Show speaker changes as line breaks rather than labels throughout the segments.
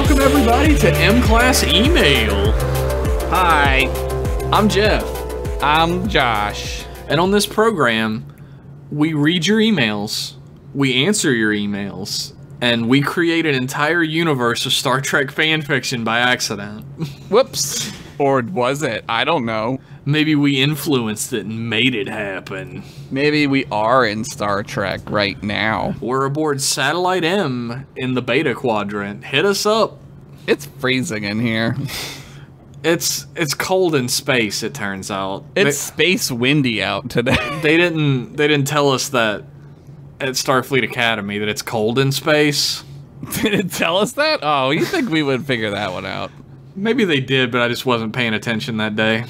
welcome everybody to M-Class Email.
Hi,
I'm Jeff,
I'm Josh.
and on this program, we read your emails, we answer your emails, and we create an entire universe of Star Trek fanfiction by accident.
Whoops. Or was it? I don't know.
Maybe we influenced it and made it happen.
Maybe we are in Star Trek right now.
We're aboard Satellite M in the Beta Quadrant. Hit us up.
It's freezing in here.
It's cold in space, it turns out.
It's space windy out today.
They didn't tell us that at Starfleet Academy that it's cold in space.
Did it tell us that? Oh, you think we would figure that one out?
Maybe they did, but I just wasn't paying attention that day.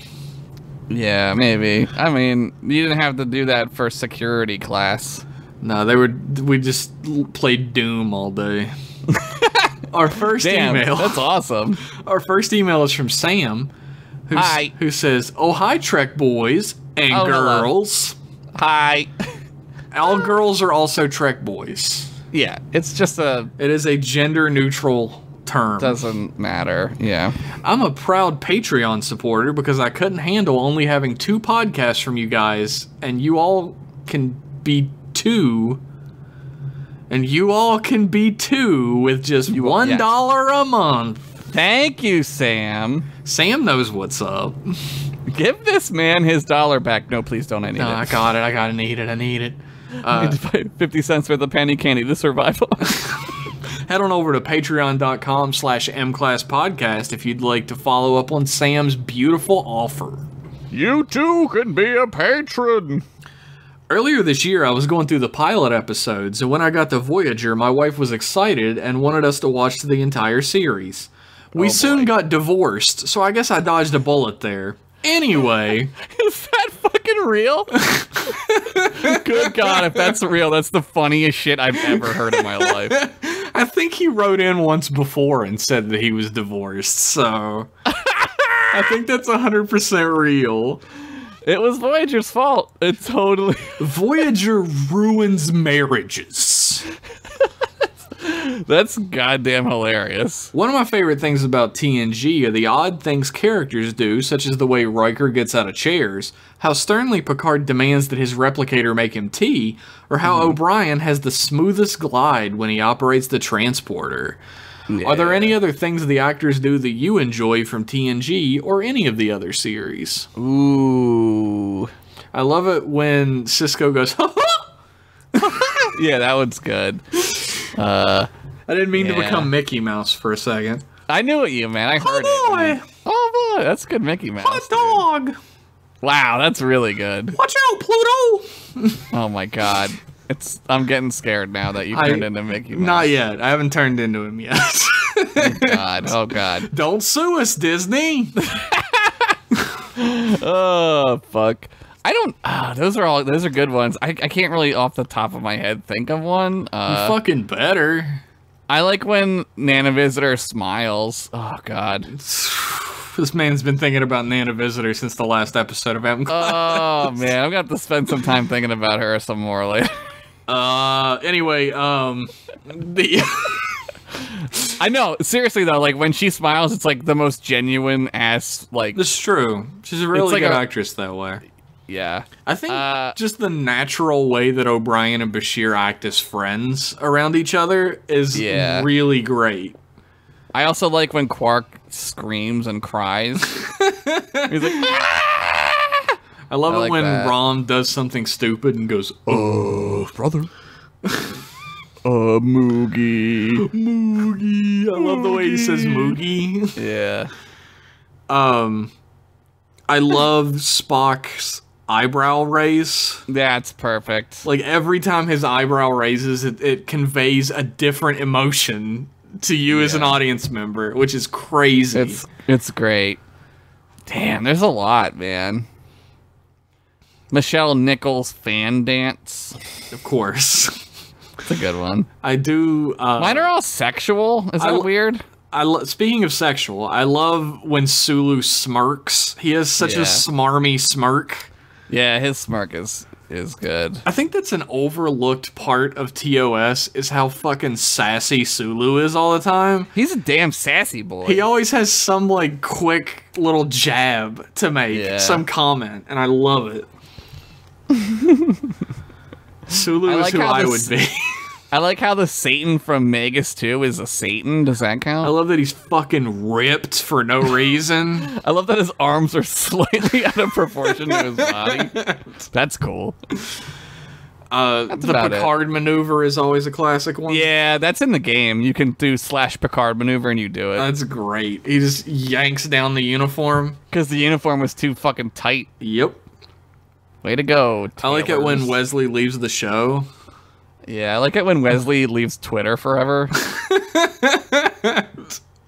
Yeah, maybe. I mean, you didn't have to do that for security class.
No, we just played Doom all day. Our first email.
That's awesome.
Our first email is from Sam, who says, "Oh, hi, Trek boys and girls.
Hello. Hi."
All girls are also Trek boys.
Yeah, it's just
It is a gender-neutral term.
doesn't matter. Yeah.
I'm a proud Patreon supporter because I couldn't handle only having 2 podcasts from you guys, and you all can be 2. And you all can be 2 with just $1 a month.
Thank you, Sam.
Sam knows what's up.
Give this man his $1 back. No, please don't. I need it.
I got it. I need it. I need it.
I need to buy 50 cents worth of penny candy to survive.
Head on over to patreon.com/mclasspodcast if you'd like to follow up on Sam's beautiful offer.
You too can be a patron.
Earlier this year, I was going through the pilot episodes, and when I got to Voyager, my wife was excited and wanted us to watch the entire series. We soon got divorced, so I guess I dodged a bullet there. Anyway.
Is that fucking real? Good God, if that's real, that's the funniest shit I've ever heard in my life.
I think he wrote in once before and said that he was divorced, so I think that's 100% real.
It was Voyager's fault. It totally...
Voyager ruins marriages.
That's goddamn hilarious.
One of my favorite things about TNG are the odd things characters do, such as the way Riker gets out of chairs, how sternly Picard demands that his replicator make him tea, or how O'Brien has the smoothest glide when he operates the transporter. Yeah. Are there any other things the actors do that you enjoy from TNG or any of the other series?
Ooh.
I love it when Cisco goes, ha ha!
Yeah, that one's good.
I didn't mean to become Mickey Mouse for a second.
I knew what you meant. I heard it. Oh boy, that's good Mickey Mouse.
Hot dog! Dude.
Wow, that's really good.
Watch out, Pluto!
Oh my God. I'm getting scared now that you turned into Mickey Mouse.
Not yet. I haven't turned into him yet.
Oh God. Oh God.
Don't sue us, Disney.
Oh fuck. I don't. Those are good ones. I can't really off the top of my head think of one.
You fucking better.
I like when Nana Visitor smiles. Oh God.
This man's been thinking about Nana Visitor since the last episode of M-Class.
Oh man, I'm gonna have to spend some time thinking about her some more later.
Anyway,
I know, seriously though, like when she smiles, it's like the most genuine ass, like.
It's true. She's a really good actress that way.
Yeah.
I think just the natural way that O'Brien and Bashir act as friends around each other is really great.
I also like when Quark screams and cries. He's like, ah!
I love it when Rom does something stupid and goes, "Oh, brother."
Moogie.
Moogie. I love the way he says Moogie.
Yeah.
I love Spock's eyebrow raise.
That's perfect.
Like every time his eyebrow raises, it conveys a different emotion to you as an audience member, which is crazy.
It's great. Damn, there's a lot, man. Michelle Nichols fan dance.
Of course.
It's a good one.
I do.
Mine are all sexual. Is that weird?
Speaking of sexual, I love when Sulu smirks. He has such a smarmy smirk.
Yeah, his smirk is is good.
I think that's an overlooked part of TOS is how fucking sassy Sulu is all the time.
He's a damn sassy boy.
He always has some like quick little jab to make, some comment, and I love it. Sulu is who I would be.
I like how the Satan from Magus 2 is a Satan. Does that count?
I love that he's fucking ripped for no reason.
I love that his arms are slightly out of proportion to his body. That's cool.
The Picard maneuver is always a classic one.
Yeah, that's in the game. You can do /Picard maneuver and you do it.
That's great. He just yanks down the uniform.
Because the uniform was too fucking tight.
Yep.
Way to go,
I like it when Wesley leaves the show.
Yeah, I like it when Wesley leaves Twitter forever.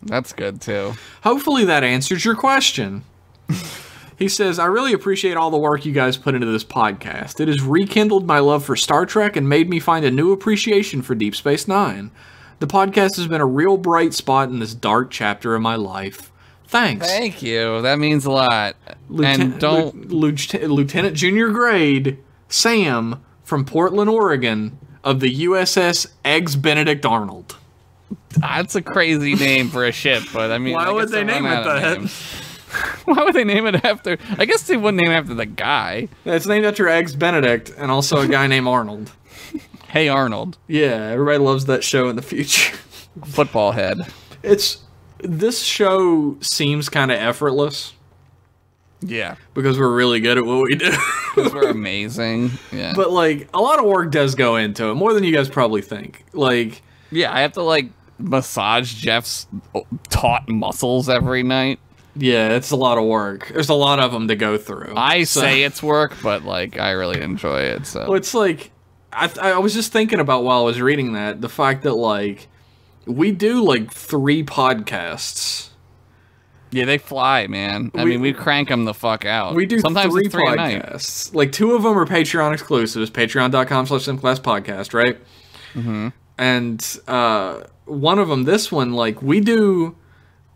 That's good, too.
Hopefully that answers your question. He says, I really appreciate all the work you guys put into this podcast. It has rekindled my love for Star Trek and made me find a new appreciation for Deep Space Nine. The podcast has been a real bright spot in this dark chapter of my life. Thanks.
Thank you. That means a lot.
Lieutenant Junior Grade Sam from Portland, Oregon, of the USS Eggs Benedict Arnold.
That's a crazy name for a ship, but I mean,
why would they name it that?
Why would they name it after? I guess they wouldn't name it after the guy.
It's named after Eggs Benedict and also a guy named Arnold.
Hey Arnold.
Yeah, everybody loves that show in the future.
Football head.
This show seems kind of effortless.
Yeah.
Because we're really good at what we do.
Because we're amazing. Yeah.
But, like, a lot of work does go into it. More than you guys probably think. Like...
Yeah, I have to, like, massage Jeff's taut muscles every night.
Yeah, it's a lot of work. There's a lot of them to go through.
I say it's work, but, like, I really enjoy it, so...
Well, it's like... I was just thinking about while I was reading that, the fact that, like... We do, like, 3 podcasts...
Yeah, they fly, man. I mean, we crank them the fuck out.
We do sometimes 3
podcasts.
Like, 2 of them are Patreon exclusives. Patreon.com/simclasspodcast, right?
Mm-hmm.
And one of them, this one, like, we do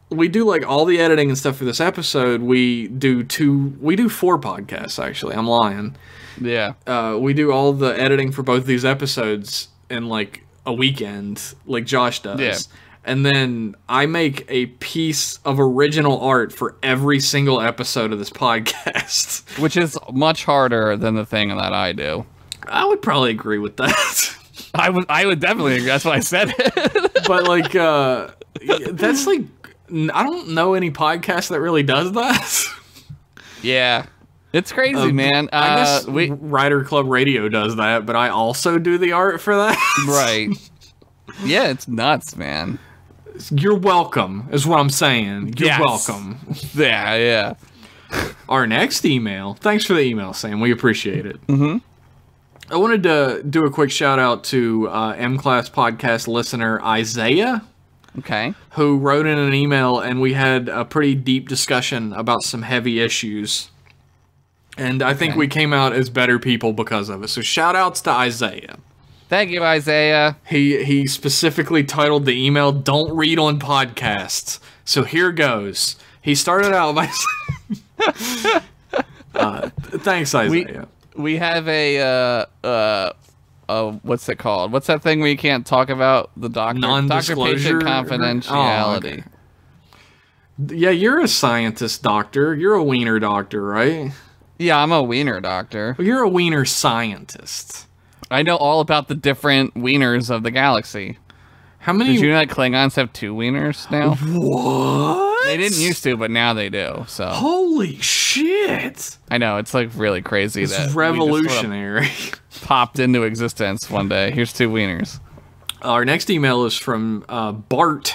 like all the editing and stuff for this episode. We do 4 podcasts, actually. I'm lying.
Yeah.
We do all the editing for both these episodes in, like, a weekend, like Josh does.
Yeah.
And then I make a piece of original art for every single episode of this podcast.
Which is much harder than the thing that I do.
I would probably agree with that.
I would definitely agree. That's why I said it.
But, like, that's, like, I don't know any podcast that really does that.
Yeah. It's crazy, man.
I guess Writer Club Radio does that, but I also do the art for that.
Right. Yeah, it's nuts, man.
You're welcome, is what I'm saying. You're welcome.
Yeah, yeah.
Our next email. Thanks for the email, Sam. We appreciate it.
Mm-hmm.
I wanted to do a quick shout out to M-Class podcast listener Isaiah.
Okay.
Who wrote in an email, and we had a pretty deep discussion about some heavy issues. And I think we came out as better people because of it. So shout outs to Isaiah.
Thank you, Isaiah.
He specifically titled the email, Don't Read on Podcasts. So here goes. He started out by thanks, Isaiah.
We have a what's it called? What's that thing where you can't talk about the doctor?
Non-disclosure?
Doctor-patient confidentiality.
Oh, okay. Yeah, you're a scientist doctor. You're a wiener doctor, right?
Yeah, I'm a wiener doctor.
Well, you're a wiener scientist.
I know all about the different wieners of the galaxy.
How many?
Did you know that Klingons have 2 wieners now?
What?
They didn't used to, but now they do. So.
Holy shit!
I know, it's like really crazy.
It's revolutionary.
Popped into existence one day. Here's 2 wieners.
Our next email is from Bart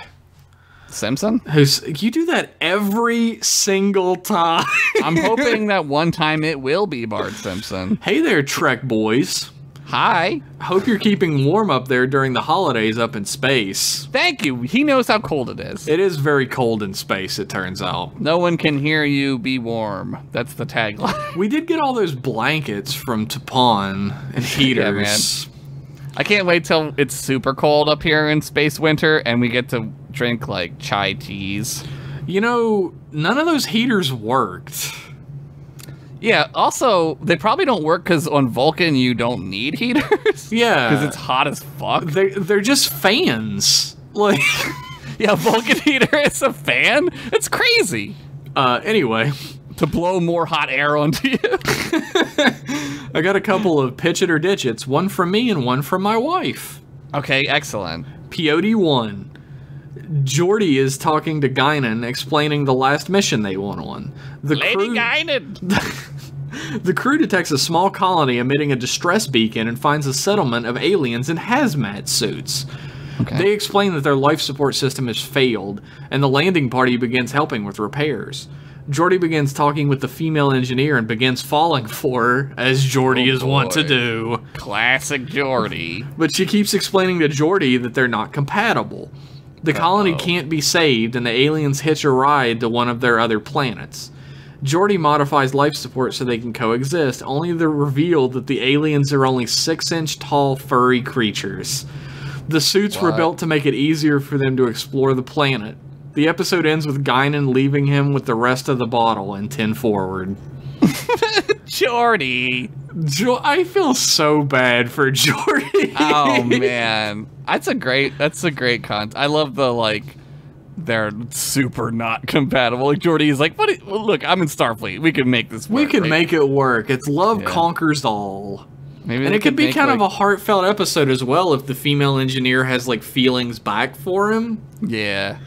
Simpson.
You do that every single time.
I'm hoping that one time it will be Bart Simpson.
Hey there, Trek boys.
Hi.
Hope you're keeping warm up there during the holidays up in space.
Thank you. He knows how cold it is.
It is very cold in space, it turns out.
No one can hear you be warm. That's the tagline.
We did get all those blankets from Tapon and heaters.
Yeah, man. I can't wait till it's super cold up here in space winter and we get to drink like chai teas.
You know, none of those heaters worked.
Yeah, also, they probably don't work because on Vulcan you don't need heaters.
Yeah.
Because it's hot as fuck.
They're just fans. Like,
yeah, Vulcan heater is a fan? It's crazy.
Anyway.
To blow more hot air onto you.
I got a couple of pitch it or ditch it's, one from me and one from my wife.
Okay, excellent.
Peyote 1. Geordi is talking to Guinan, explaining the last mission they went on.
Lady Guinan!
The crew detects a small colony emitting a distress beacon and finds a settlement of aliens in hazmat suits.
Okay.
They explain that their life support system has failed, and the landing party begins helping with repairs. Geordi begins talking with the female engineer and begins falling for her, as Geordi is wont to do.
Classic Geordi.
But she keeps explaining to Geordi that they're not compatible. The colony can't be saved, and the aliens hitch a ride to one of their other planets. Geordi modifies life support so they can coexist, only to reveal that the aliens are only 6-inch tall furry creatures. The suits were built to make it easier for them to explore the planet. The episode ends with Guinan leaving him with the rest of the bottle and 10 forward.
Geordi.
I feel so bad for Geordi.
Oh man, that's a great content. I love the like, they're super not compatible. Like Geordi is like, look, I'm in Starfleet. We can make this work.
We can make it work. It's love conquers all.
Maybe
and it could be kind of a heartfelt episode as well if the female engineer has like feelings back for him.
Yeah.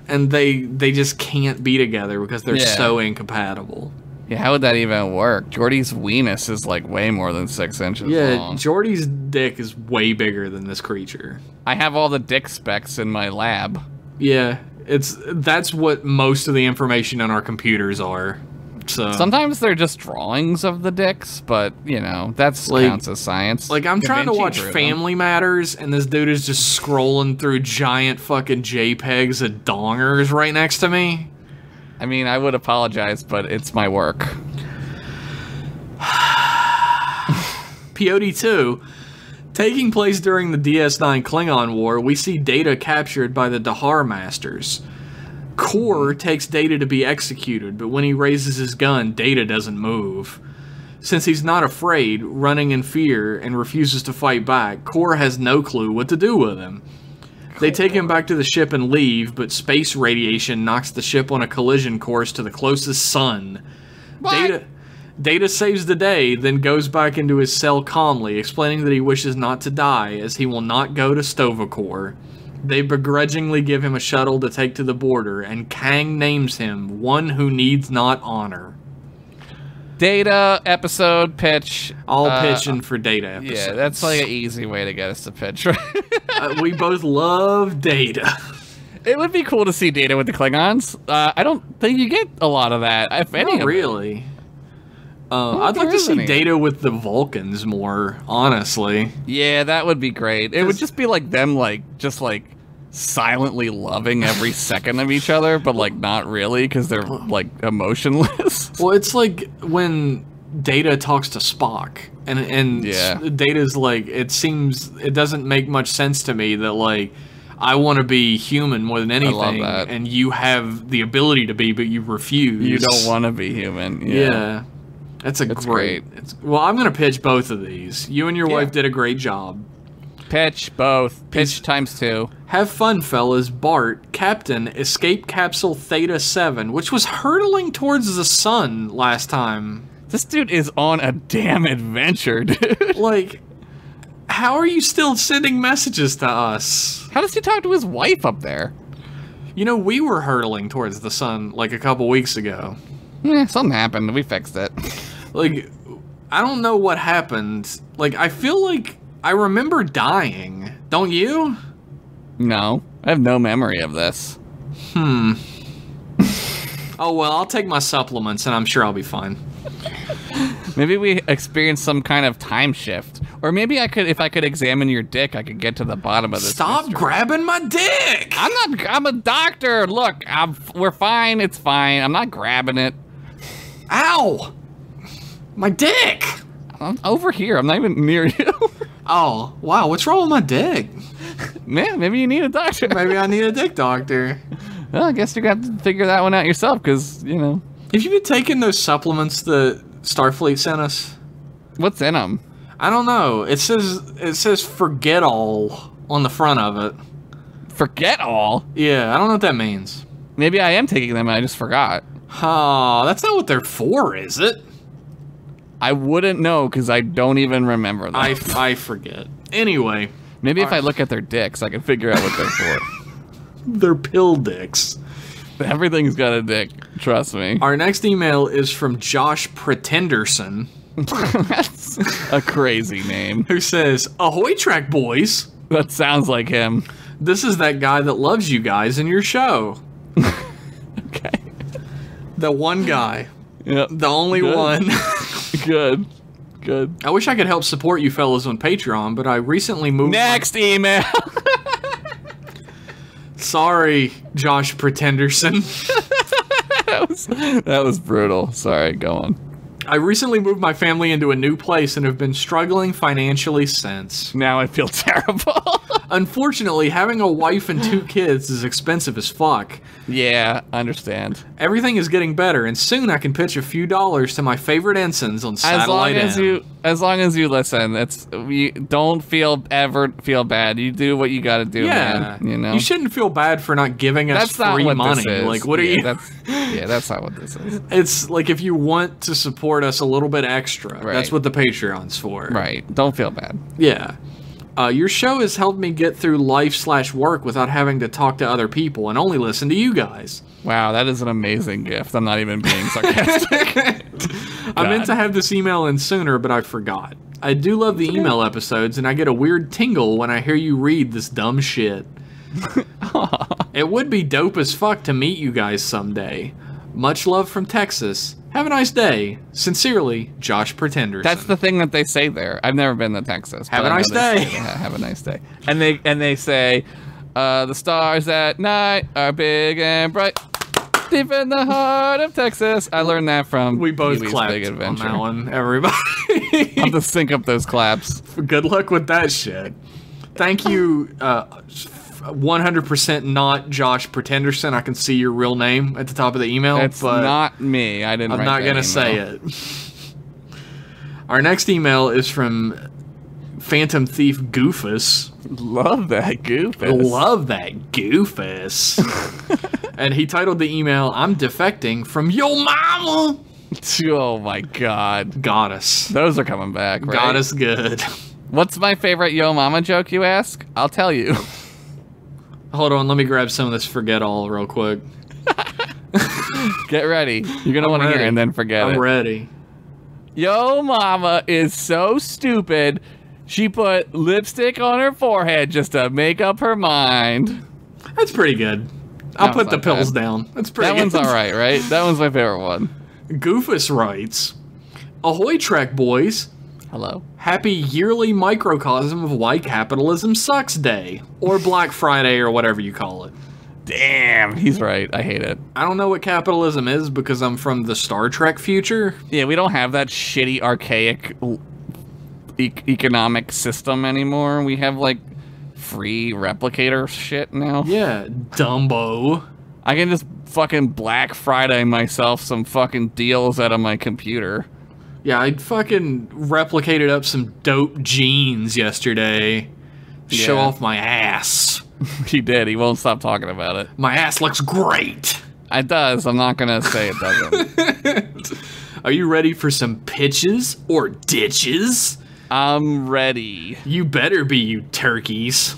And they just can't be together because they're so incompatible.
Yeah, how would that even work? Geordi's weenus is like way more than 6 inches long.
Geordi's dick is way bigger than this creature.
I have all the dick specs in my lab.
Yeah, that's what most of the information on our computers are. So
sometimes they're just drawings of the dicks, but you know, that's like, counts as science.
Like I'm trying to watch Family Matters, and this dude is just scrolling through giant fucking JPEGs of dongers right next to me.
I mean, I would apologize, but it's my work.
Peyote 2. Taking place during the DS9 Klingon War, we see Data captured by the Dahar Masters. Kor takes Data to be executed, but when he raises his gun, Data doesn't move. Since he's not afraid, running in fear, and refuses to fight back, Kor has no clue what to do with him. They take him back to the ship and leave, but space radiation knocks the ship on a collision course to the closest sun. Data saves the day, then goes back into his cell calmly, explaining that he wishes not to die, as he will not go to Stovacor. They begrudgingly give him a shuttle to take to the border, and Kang names him one who needs not honor.
Data episode pitch.
All pitching for Data episodes.
Yeah, that's like an easy way to get us to pitch, right?
We both love Data.
It would be cool to see Data with the Klingons. I don't think you get a lot of that, if any.
Not really. I'd like to see Data with the Vulcans more, honestly.
Yeah, that would be great. It would just be like them, just silently loving every second of each other, but like not really because they're like emotionless.
Well, it's like when Data talks to Spock, and Data's like, it doesn't make much sense to me that like I want to be human more than anything,
I love that.
And you have the ability to be, but you refuse.
You don't want to be human.
Yeah. That's great. Well, I'm going to pitch both of these. You and your wife did a great job.
Pitch both. Pitch times 2.
Have fun, fellas. Bart, Captain, Escape Capsule Theta 7, which was hurtling towards the sun last time.
This dude is on a damn adventure, dude.
Like, how are you still sending messages to us?
How does he talk to his wife up there?
You know, we were hurtling towards the sun like a couple weeks ago.
Something happened. We fixed it.
Like, I don't know what happened. Like, I feel like I remember dying. Don't you?
No. I have no memory of this.
Oh, well, I'll take my supplements and I'm sure I'll be fine.
Maybe we experienced some kind of time shift. Or maybe I could, if I could examine your dick, I could get to the bottom of this.
Stop
mystery.
grabbing my dick!
I'm a doctor. Look, we're fine. It's fine. I'm not grabbing it.
Ow! My dick!
I'm over here. I'm not even near you.
Oh, wow. What's wrong with my dick?
Man, maybe you need a doctor.
Maybe I need a dick doctor.
Well, I guess you got to figure that one out yourself, because, you know.
Have you been taking those supplements that Starfleet sent us.
What's in them?
I don't know. It says forget all on the front of it.
Forget all?
Yeah, I don't know what that means.
Maybe I am taking them and I just forgot.
Oh, that's not what they're for, is it?
I wouldn't know because I don't even remember them.
I forget. Anyway.
Maybe if I look at their dicks, I can figure out what they're for.
They're pill dicks.
Everything's got a dick. Trust me.
Our next email is from Josh Pretenderson.
That's a crazy name.
Who says, "Ahoy, track boys.
That sounds like him.
This is that guy that loves you guys in your show."
Okay.
The one guy.
Yep.
The only one.
Good. Good.
I wish I could help support you fellas on Patreon, but I recently moved...
Next email.
Sorry, Josh Pretenderson.
that was brutal. Sorry, go on.
I recently moved my family into a new place and have been struggling financially since.
Now I feel terrible.
Unfortunately, having a wife and 2 kids is expensive as fuck.
Yeah, understand.
Everything is getting better, and soon I can pitch a few dollars to my favorite ensigns on Satellite M.
As long as you listen, you don't ever feel bad. You do what you got to do, man. You know,
you shouldn't feel bad for not giving us free money. Like, what are you?
That's not what this is.
It's like if you want to support us a little bit extra,
right.
That's what the Patreon's for.
Right. Don't feel bad.
Yeah. Your show has helped me get through life/work without having to talk to other people and only listen to you guys.
Wow, that is an amazing gift. I'm not even being sarcastic.
I meant to have this email in sooner, but I forgot. I do love the email episodes, and I get a weird tingle when I hear you read this dumb shit. It would be dope as fuck to meet you guys someday. Much love from Texas. Have a nice day. Sincerely, Josh Pretenderson.
That's the thing that they say there. I've never been to Texas.
Have a nice day.
Have a nice day. And they say, the stars at night are big and bright, deep in the heart of Texas. I learned that from
We both
Pee-wee's
clapped
Big Adventure.
on that one, everybody.
I'll have to sync up those claps.
Good luck with that shit. Thank you, 100% not Josh Pretenderson. I can see your real name at the top of the email.
It's
but
not me. I didn't.
I'm not gonna say it. Our next email is from Phantom Thief Goofus.
Love that Goofus.
Love that Goofus. And he titled the email, "I'm defecting from yo mama."
Oh my god.
Got us.
Those are coming back, right?
Got us good.
What's my favorite Yo Mama joke, you ask? I'll tell you.
Hold on, let me grab some of this forget all real quick.
Get ready. You're going to want to hear it and then forget it.
I'm ready.
Yo Mama is so stupid, she put lipstick on her forehead just to make up her mind.
That's pretty good. I'll put the pills down. That's pretty good.
That one's alright, right? That one's my favorite one.
Goofus writes, "Ahoy, Trek boys.
Hello.
Happy yearly microcosm of why capitalism sucks day. Or Black Friday or whatever you call it."
Damn, he's right. I hate it.
I don't know what capitalism is because I'm from the Star Trek future.
Yeah, we don't have that shitty, archaic economic system anymore. We have, like, free replicator shit now.
Yeah, Dumbo.
I can just fucking Black Friday myself some fucking deals out of my computer.
Yeah, I fucking replicated up some dope jeans yesterday. Show
Yeah.
off my ass.
He did. He won't stop talking about it.
My ass looks great.
It does. I'm not going to say it doesn't.
Are you ready for some pitches or ditches?
I'm ready.
You better be, you turkeys.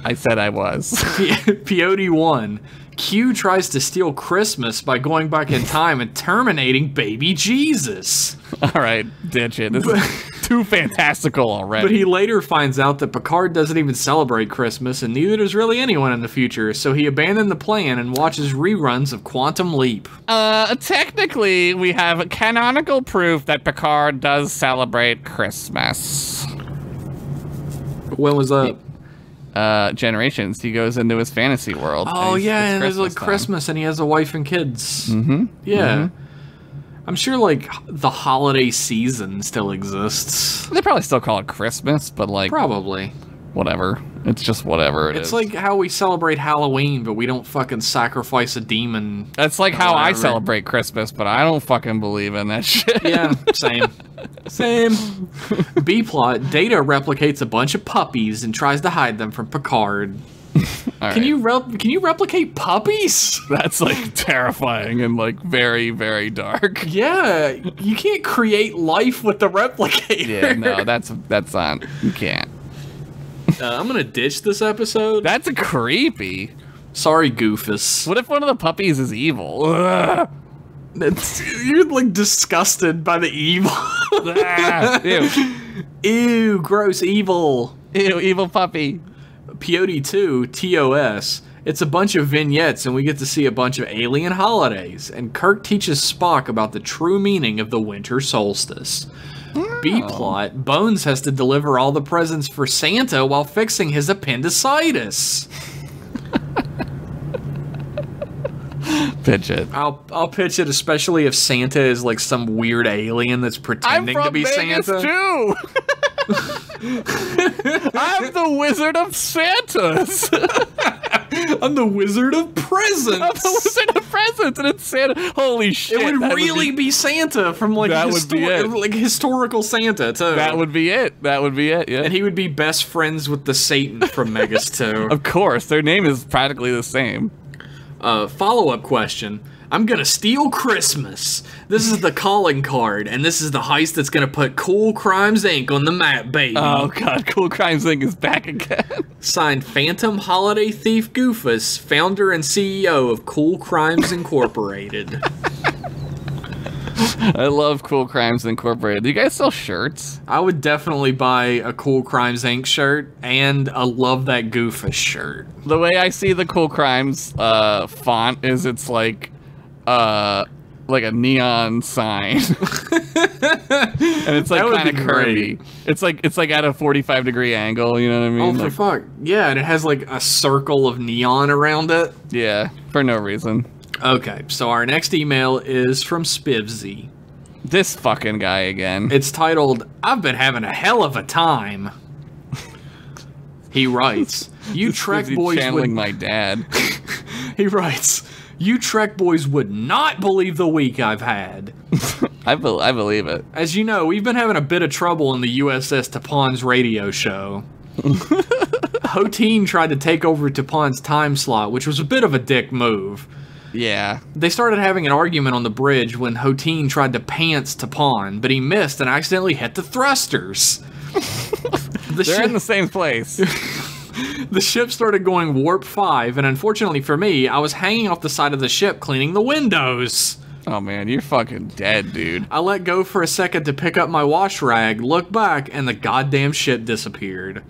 I said I was.
Peyote 1. Q tries to steal Christmas by going back in time and terminating baby Jesus.
All right, ditch it. This is too fantastical already.
But he later finds out that Picard doesn't even celebrate Christmas, and neither does really anyone in the future, so he abandoned the plan and watches reruns of Quantum Leap.
Technically, we have canonical proof that Picard does celebrate Christmas.
When was that?
Generations. He goes into his fantasy world.
Oh, yeah, and there's like
time.
Christmas, and he has a wife and kids.
Mm-hmm.
Yeah.
Mm-hmm.
I'm sure, like, the holiday season still exists.
They probably still call it Christmas, but, like...
Probably.
Whatever. It's just whatever it is.
It's like how we celebrate Halloween, but we don't fucking sacrifice a demon.
That's like how I celebrate Christmas, but I don't fucking believe in that shit.
Yeah, same. Same. B-plot, Data replicates a bunch of puppies and tries to hide them from Picard. Can you replicate puppies?
That's like terrifying and like very, very dark.
Yeah, you can't create life with the replicator.
Yeah, no, that's not. You can't.
I'm gonna ditch this episode.
That's creepy.
Sorry, Goofus.
What if one of the puppies is evil? Ugh.
You're like disgusted by the evil.
Ew.
Ew, gross evil.
Ew, evil puppy.
Peyote 2, TOS. It's a bunch of vignettes and we get to see a bunch of alien holidays. And Kirk teaches Spock about the true meaning of the winter solstice. B-plot, Bones has to deliver all the presents for Santa while fixing his appendicitis.
Pitch it.
I'll pitch it, especially if Santa is like some weird alien that's pretending to be
Vegas
Santa.
Too. I'm the Wizard of Santas.
I'm the Wizard of Presents.
I'm the Wizard of Presents, and it's Santa. Holy shit!
It would really be Santa from like like historical Santa too.
That would be it. That would be it. Yeah.
And he would be best friends with the Satan from Megas 2.
Of course, their name is practically the same.
Follow-up question. I'm gonna steal Christmas. This is the calling card, and this is the heist that's gonna put Cool Crimes Inc. on the map, baby.
Oh god, Cool Crimes Inc. is back again.
Signed, Phantom Holiday Thief Goofus, founder and CEO of Cool Crimes Incorporated.
I love Cool Crimes Incorporated. Do you guys sell shirts?
I would definitely buy a Cool Crimes Inc. shirt and a Love That Goofus shirt.
The way I see the Cool Crimes font is it's like a neon sign. And it's like kind of curvy. It's like at a 45-degree angle, you know what I mean?
Oh, for fuck. Yeah, and it has like a circle of neon around it.
Yeah, for no reason.
Okay, so our next email is from Spivsy.
This fucking guy again.
It's titled, I've been having a hell of a time. He writes, you Trek boys
channeling my dad.
He writes, you Trek boys would not believe the week I've had.
I believe it.
As you know, we've been having a bit of trouble in the USS Tapon's radio show. Hoteen tried to take over Tapon's time slot, which was a bit of a dick move.
Yeah.
They started having an argument on the bridge when Hoteen tried to pants Tapon, but he missed and accidentally hit the thrusters.
They're in the same place.
The ship started going warp 5, and unfortunately for me, I was hanging off the side of the ship cleaning the windows.
Oh man, you're fucking dead, dude.
I let go for a second to pick up my wash rag, look back, and the goddamn ship disappeared.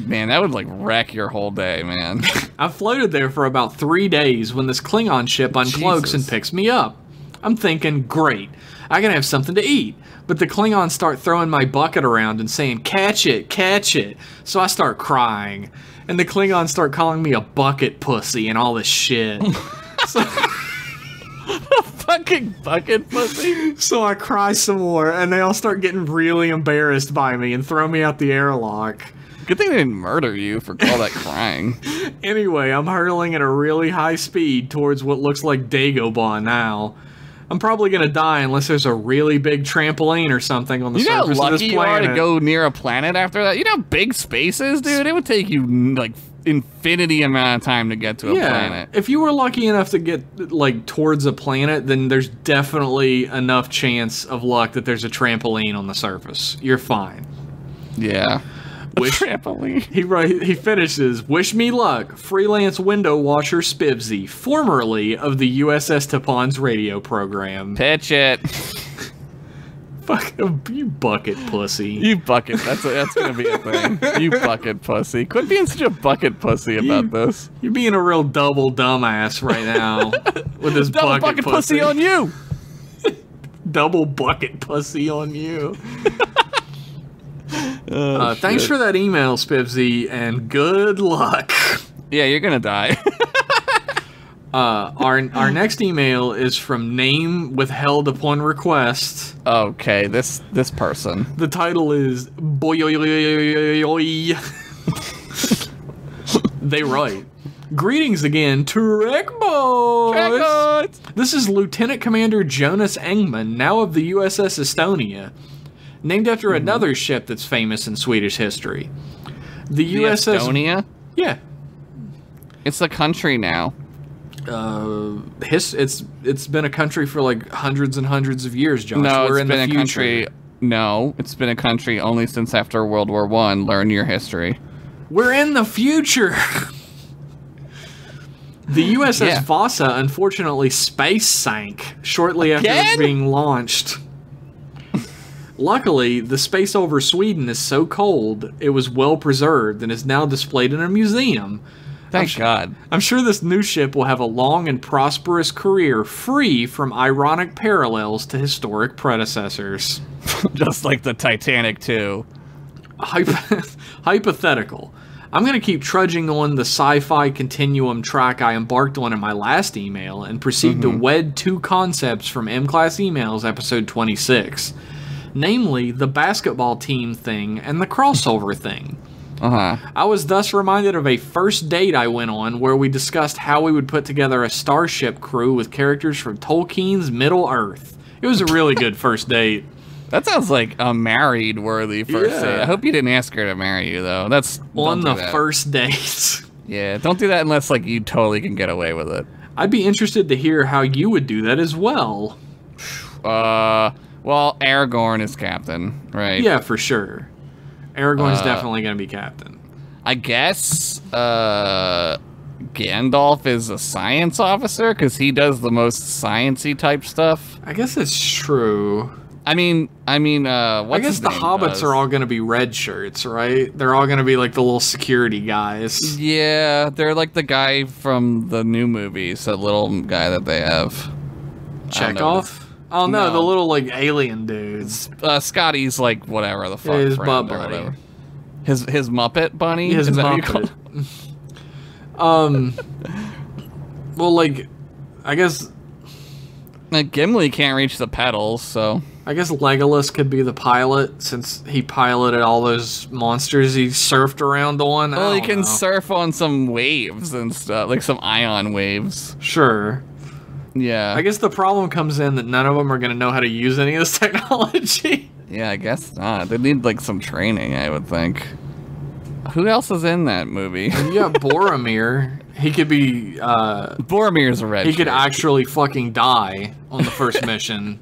Man, that would like wreck your whole day, man.
I floated there for about 3 days when this Klingon ship uncloaks and picks me up. I'm thinking, great, I can have something to eat. But the Klingons start throwing my bucket around and saying, catch it, catch it. So I start crying. And the Klingons start calling me a bucket pussy and all this shit.
Fucking bucket pussy.
So I cry some more, and they all start getting really embarrassed by me and throw me out the airlock.
Good thing they didn't murder you for all that crying.
Anyway, I'm hurtling at a really high speed towards what looks like Dagobah now. I'm probably gonna die unless there's a really big trampoline or something on the surface of this planet.
You know how lucky you are to go near a planet after that? You know how big space is, dude? It would take you, like, infinity amount of time to get to a planet.
If you were lucky enough to get, like, towards a planet, then there's definitely enough chance of luck that there's a trampoline on the surface. You're fine.
Yeah. Trampoline.
He finishes, wish me luck, freelance window washer Spivsy, formerly of the USS Tapon's radio program.
Pitch it.
Fuck, you bucket pussy.
You bucket, that's gonna be a thing. You bucket pussy. Quit being such a bucket pussy about this.
You're being a real double dumbass right now with this
double bucket pussy on you.
Double bucket pussy on you. Thanks for that email, Spivsy, and good luck.
Yeah, you're gonna die.
Our next email is from Name Withheld Upon Request.
Okay, this person.
The title is Boy. They write, "Greetings again, Trek Boys! This is Lieutenant Commander Jonas Engman, now of the USS Estonia, named after another ship that's famous in Swedish history. The USS...
Estonia?
Yeah.
It's a country now.
It's been a country for like hundreds and hundreds of years, Josh.
No,
We're
it's
in
been
the
a
future.
country. No, it's been a country only since after World War I. Learn your history.
We're in the future! The USS Vasa unfortunately space sank shortly after being launched. Luckily, the space over Sweden is so cold, it was well preserved and is now displayed in a museum.
Thank God.
I'm sure this new ship will have a long and prosperous career free from ironic parallels to historic predecessors.
Just like the Titanic, too.
Hypothetical. I'm going to keep trudging on the sci-fi continuum track I embarked on in my last email and proceed to wed two concepts from M-Class Emails episode 26. Namely, the basketball team thing and the crossover thing. I was thus reminded of a first date I went on where we discussed how we would put together a starship crew with characters from Tolkien's Middle-earth. It was a really good first date.
That sounds like a married-worthy first date. I hope you didn't ask her to marry you, though. That's
on the first date.
Yeah, don't do that unless like you totally can get away with it.
I'd be interested to hear how you would do that as well.
Well, Aragorn is captain, right?
Yeah, for sure. Aragorn's definitely going to be captain.
I guess Gandalf is a science officer because he does the most sciencey type stuff.
I guess it's true.
I guess
the hobbits are all going to be red shirts, right? They're all going to be like the little security guys.
Yeah, they're like the guy from the new movies, that little guy that they have.
Chekhov? Oh no, the little like alien dudes.
Scotty's like whatever the fuck.
His butt buddy.
His Muppet bunny?
His Muppet. Well, like, I guess...
Like, Gimli can't reach the pedals, so...
I guess Legolas could be the pilot, since he piloted all those monsters he surfed around on.
Well, he can surf on some waves and stuff, like some ion waves.
Sure.
Yeah.
I guess the problem comes in that none of them are going to know how to use any of this technology.
Yeah, I guess not. They need, like, some training, I would think. Who else is in that movie?
You got Boromir. He could be,
Boromir's a red
He
shirt.
could actually fucking die on the first mission.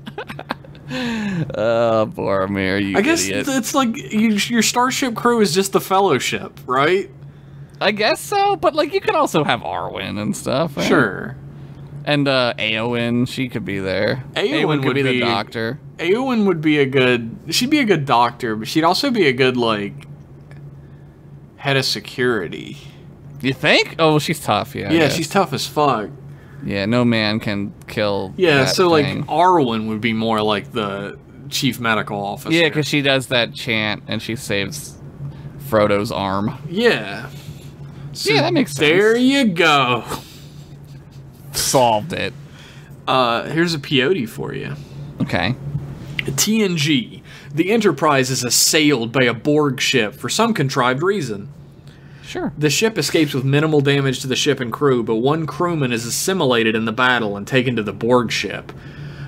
Boromir, you
I guess
idiot.
it's like your starship crew is just the Fellowship, right?
I guess so, but, like, you could also have Arwen and stuff. Right?
Sure.
And Eowyn, she could be there.
Eowyn
could be the doctor.
Eowyn would be she'd be a good doctor, but she'd also be a good, like, head of security.
You think? Oh, well, she's tough, yeah.
Yeah, she's tough as fuck.
Yeah, no man can kill
that thing. Like,
thing.
Arwen would be more like the chief medical officer.
Yeah, because she does that chant, and she saves Frodo's arm.
Yeah. So
yeah, that makes sense.
There you go.
Solved it.
Here's a peyote for you.
Okay.
TNG. The Enterprise is assailed by a Borg ship for some contrived reason.
Sure.
The ship escapes with minimal damage to the ship and crew, but one crewman is assimilated in the battle and taken to the Borg ship.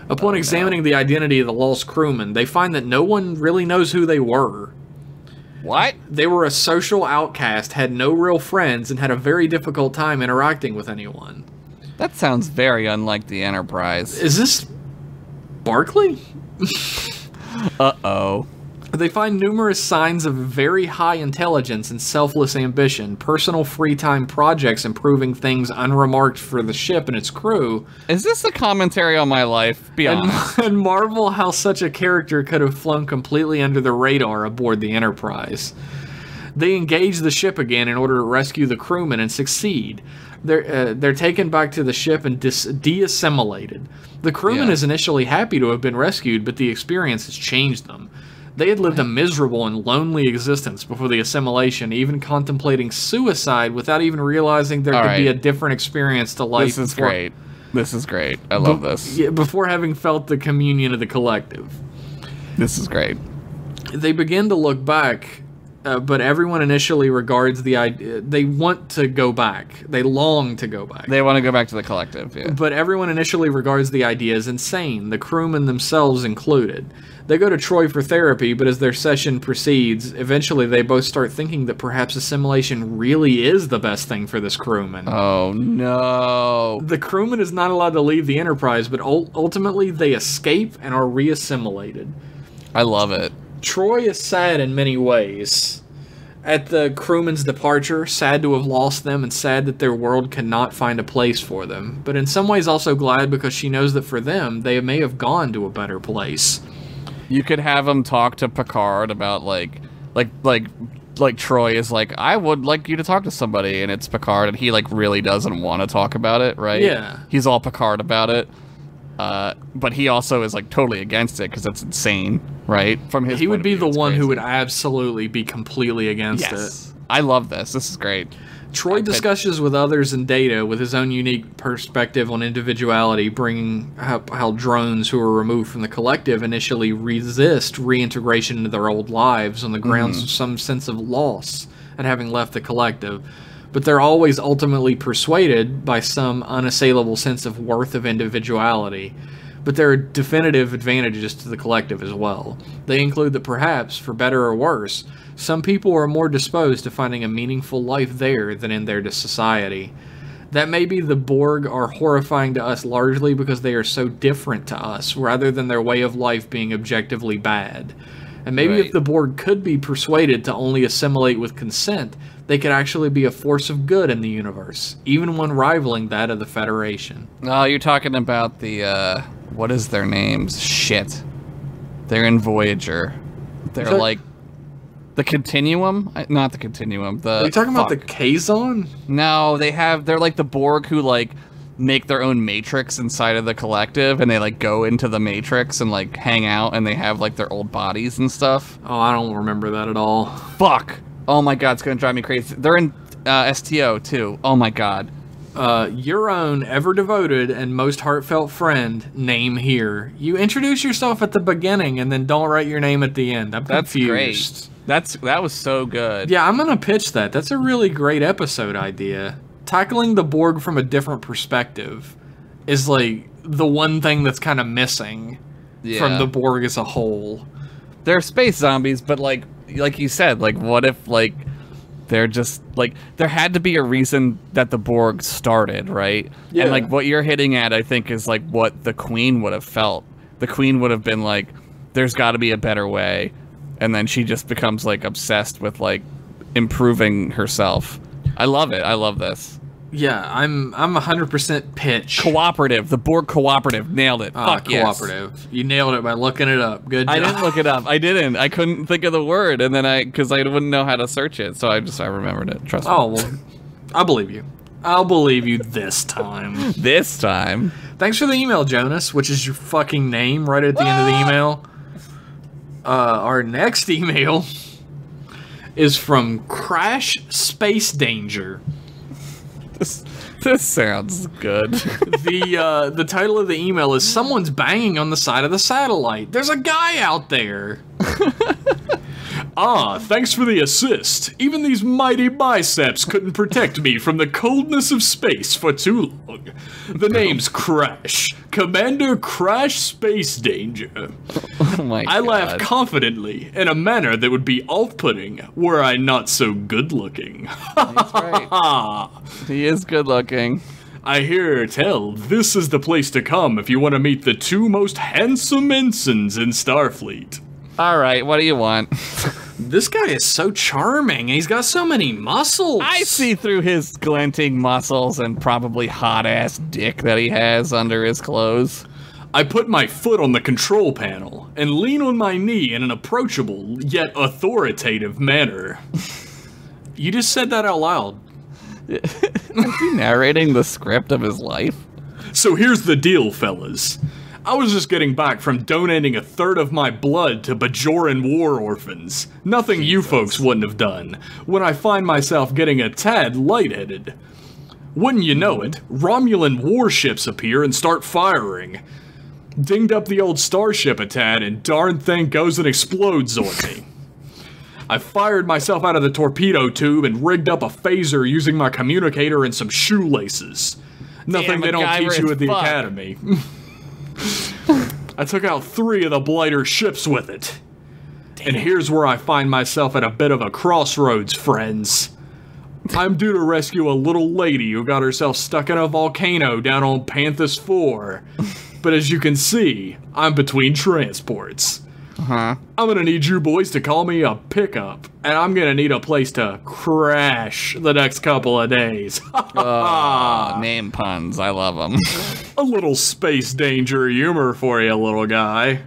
Upon examining the identity of the lost crewman, they find that no one really knows who they were.
What?
They were a social outcast, had no real friends, and had a very difficult time interacting with anyone.
That sounds very unlike the Enterprise.
Is this Barclay?
Uh-oh.
They find numerous signs of very high intelligence and selfless ambition, personal free time projects improving things unremarked for the ship and its crew.
Is this a commentary on my life? Be honest.
And marvel how such a character could have flown completely under the radar aboard the Enterprise. They engage the ship again in order to rescue the crewmen and succeed. They're taken back to the ship and de-assimilated. The crewman is initially happy to have been rescued, but the experience has changed them. They had lived a miserable and lonely existence before the assimilation, even contemplating suicide without even realizing there could be a different experience to life.
This is great. This is great. I love this.
Yeah, before having felt the communion of the collective.
This is great.
They begin to look back but everyone initially regards the idea. They want to go back. They long to go back.
They want to go back to the collective, yeah.
But everyone initially regards the idea as insane, the crewmen themselves included. They go to Troy for therapy, but as their session proceeds, eventually they both start thinking that perhaps assimilation really is the best thing for this crewman.
Oh, no.
The crewman is not allowed to leave the Enterprise, but ultimately they escape and are reassimilated.
I love it.
Troy is sad in many ways. At the crewman's departure, sad to have lost them and sad that their world cannot find a place for them. But in some ways also glad because she knows that for them, they may have gone to a better place.
You could have him talk to Picard about, like Troy is like, I would like you to talk to somebody, and it's Picard, and he, like, really doesn't want to talk about it, right?
Yeah.
He's all Picard about it. But he also is, like, totally against it, because that's insane, right? From his
He would be the one
crazy.
who would absolutely be completely against it.
I love this. This is great.
Troy discusses with others in Data with his own unique perspective on individuality, bringing up how drones who are removed from the collective initially resist reintegration into their old lives on the grounds of some sense of loss at having left the collective. But they're always ultimately persuaded by some unassailable sense of worth of individuality. But there are definitive advantages to the collective as well. They include that perhaps, for better or worse, some people are more disposed to finding a meaningful life there than in their society. That may be the Borg are horrifying to us largely because they are so different to us, rather than their way of life being objectively bad. And maybe if the Borg could be persuaded to only assimilate with consent, they could actually be a force of good in the universe, even one rivaling that of the Federation.
Oh, you're talking about the, what is their names? Shit. They're in Voyager. They're like... The Continuum? Not the Continuum.
Are you talking about the Kazon?
No, they're like the Borg who, like, make their own matrix inside of the collective, and they, like, go into the matrix and, like, hang out, and they have, like, their old bodies and stuff.
Oh, I don't remember that at all.
Fuck! Oh my god, it's gonna drive me crazy. They're in STO, too. Oh my god.
Your own ever-devoted and most heartfelt friend, name here. You introduce yourself at the beginning, and then don't write your name at the end. I'm confused.
That's great. That was so good.
Yeah, I'm gonna pitch that. That's a really great episode idea. Tackling the Borg from a different perspective is like the one thing that's kind of missing from the Borg as a whole.
They're space zombies, but like you said, like what if like they're just like there had to be a reason that the Borg started, right? Yeah. And like what you're hitting at, I think, is like what the Queen would have felt. The Queen would have been like, "There's got to be a better way." And then she just becomes, like, obsessed with, like, improving herself. I love it. I love this.
Yeah, I'm 100% pitch.
Cooperative. The Borg cooperative. Nailed it. Fuck
cooperative. Yes. You nailed it by looking it up. Good job.
I didn't look it up. I didn't. I couldn't think of the word, and then because I wouldn't know how to search it, so I remembered it. Trust me.
Oh, well, I believe you. I'll believe you this time.
This time.
Thanks for the email, Jonas, which is your fucking name right at the end of the email. Our next email is from Crash Space Danger.
This sounds good.
The title of the email is "Someone's banging on the side of the satellite. There's a guy out there." Thanks for the assist. Even these mighty biceps couldn't protect me from the coldness of space for too long. The name's Crash. Commander Crash Space Danger.
Oh my God.
I laugh confidently in a manner that would be off-putting were I not so good-looking.
That's right. He is good-looking.
I hear tell this is the place to come if you want to meet the two most handsome ensigns in Starfleet.
All right, what do you want?
This guy is so charming, and he's got so many muscles.
I see through his glinting muscles and probably hot-ass dick that he has under his clothes.
I put my foot on the control panel and lean on my knee in an approachable yet authoritative manner. You just said that out loud.
Is he narrating the script of his life?
So here's the deal, fellas. I was just getting back from donating a third of my blood to Bajoran war orphans. Nothing you folks wouldn't have done. When I find myself getting a tad lightheaded. Wouldn't you know it, Romulan warships appear and start firing. Dinged up the old starship a tad and darn thing goes and explodes on me. I fired myself out of the torpedo tube and rigged up a phaser using my communicator and some shoelaces. Nothing they don't teach you at the academy. I took out 3 of the blighter ships with it. And here's where I find myself at a bit of a crossroads, friends. I'm due to rescue a little lady who got herself stuck in a volcano down on Panthus 4. But as you can see, I'm between transports. I'm gonna need you boys to call me a pickup, and I'm gonna need a place to crash the next couple of days.
Name puns, I love them.
A little space danger humor for you, little guy.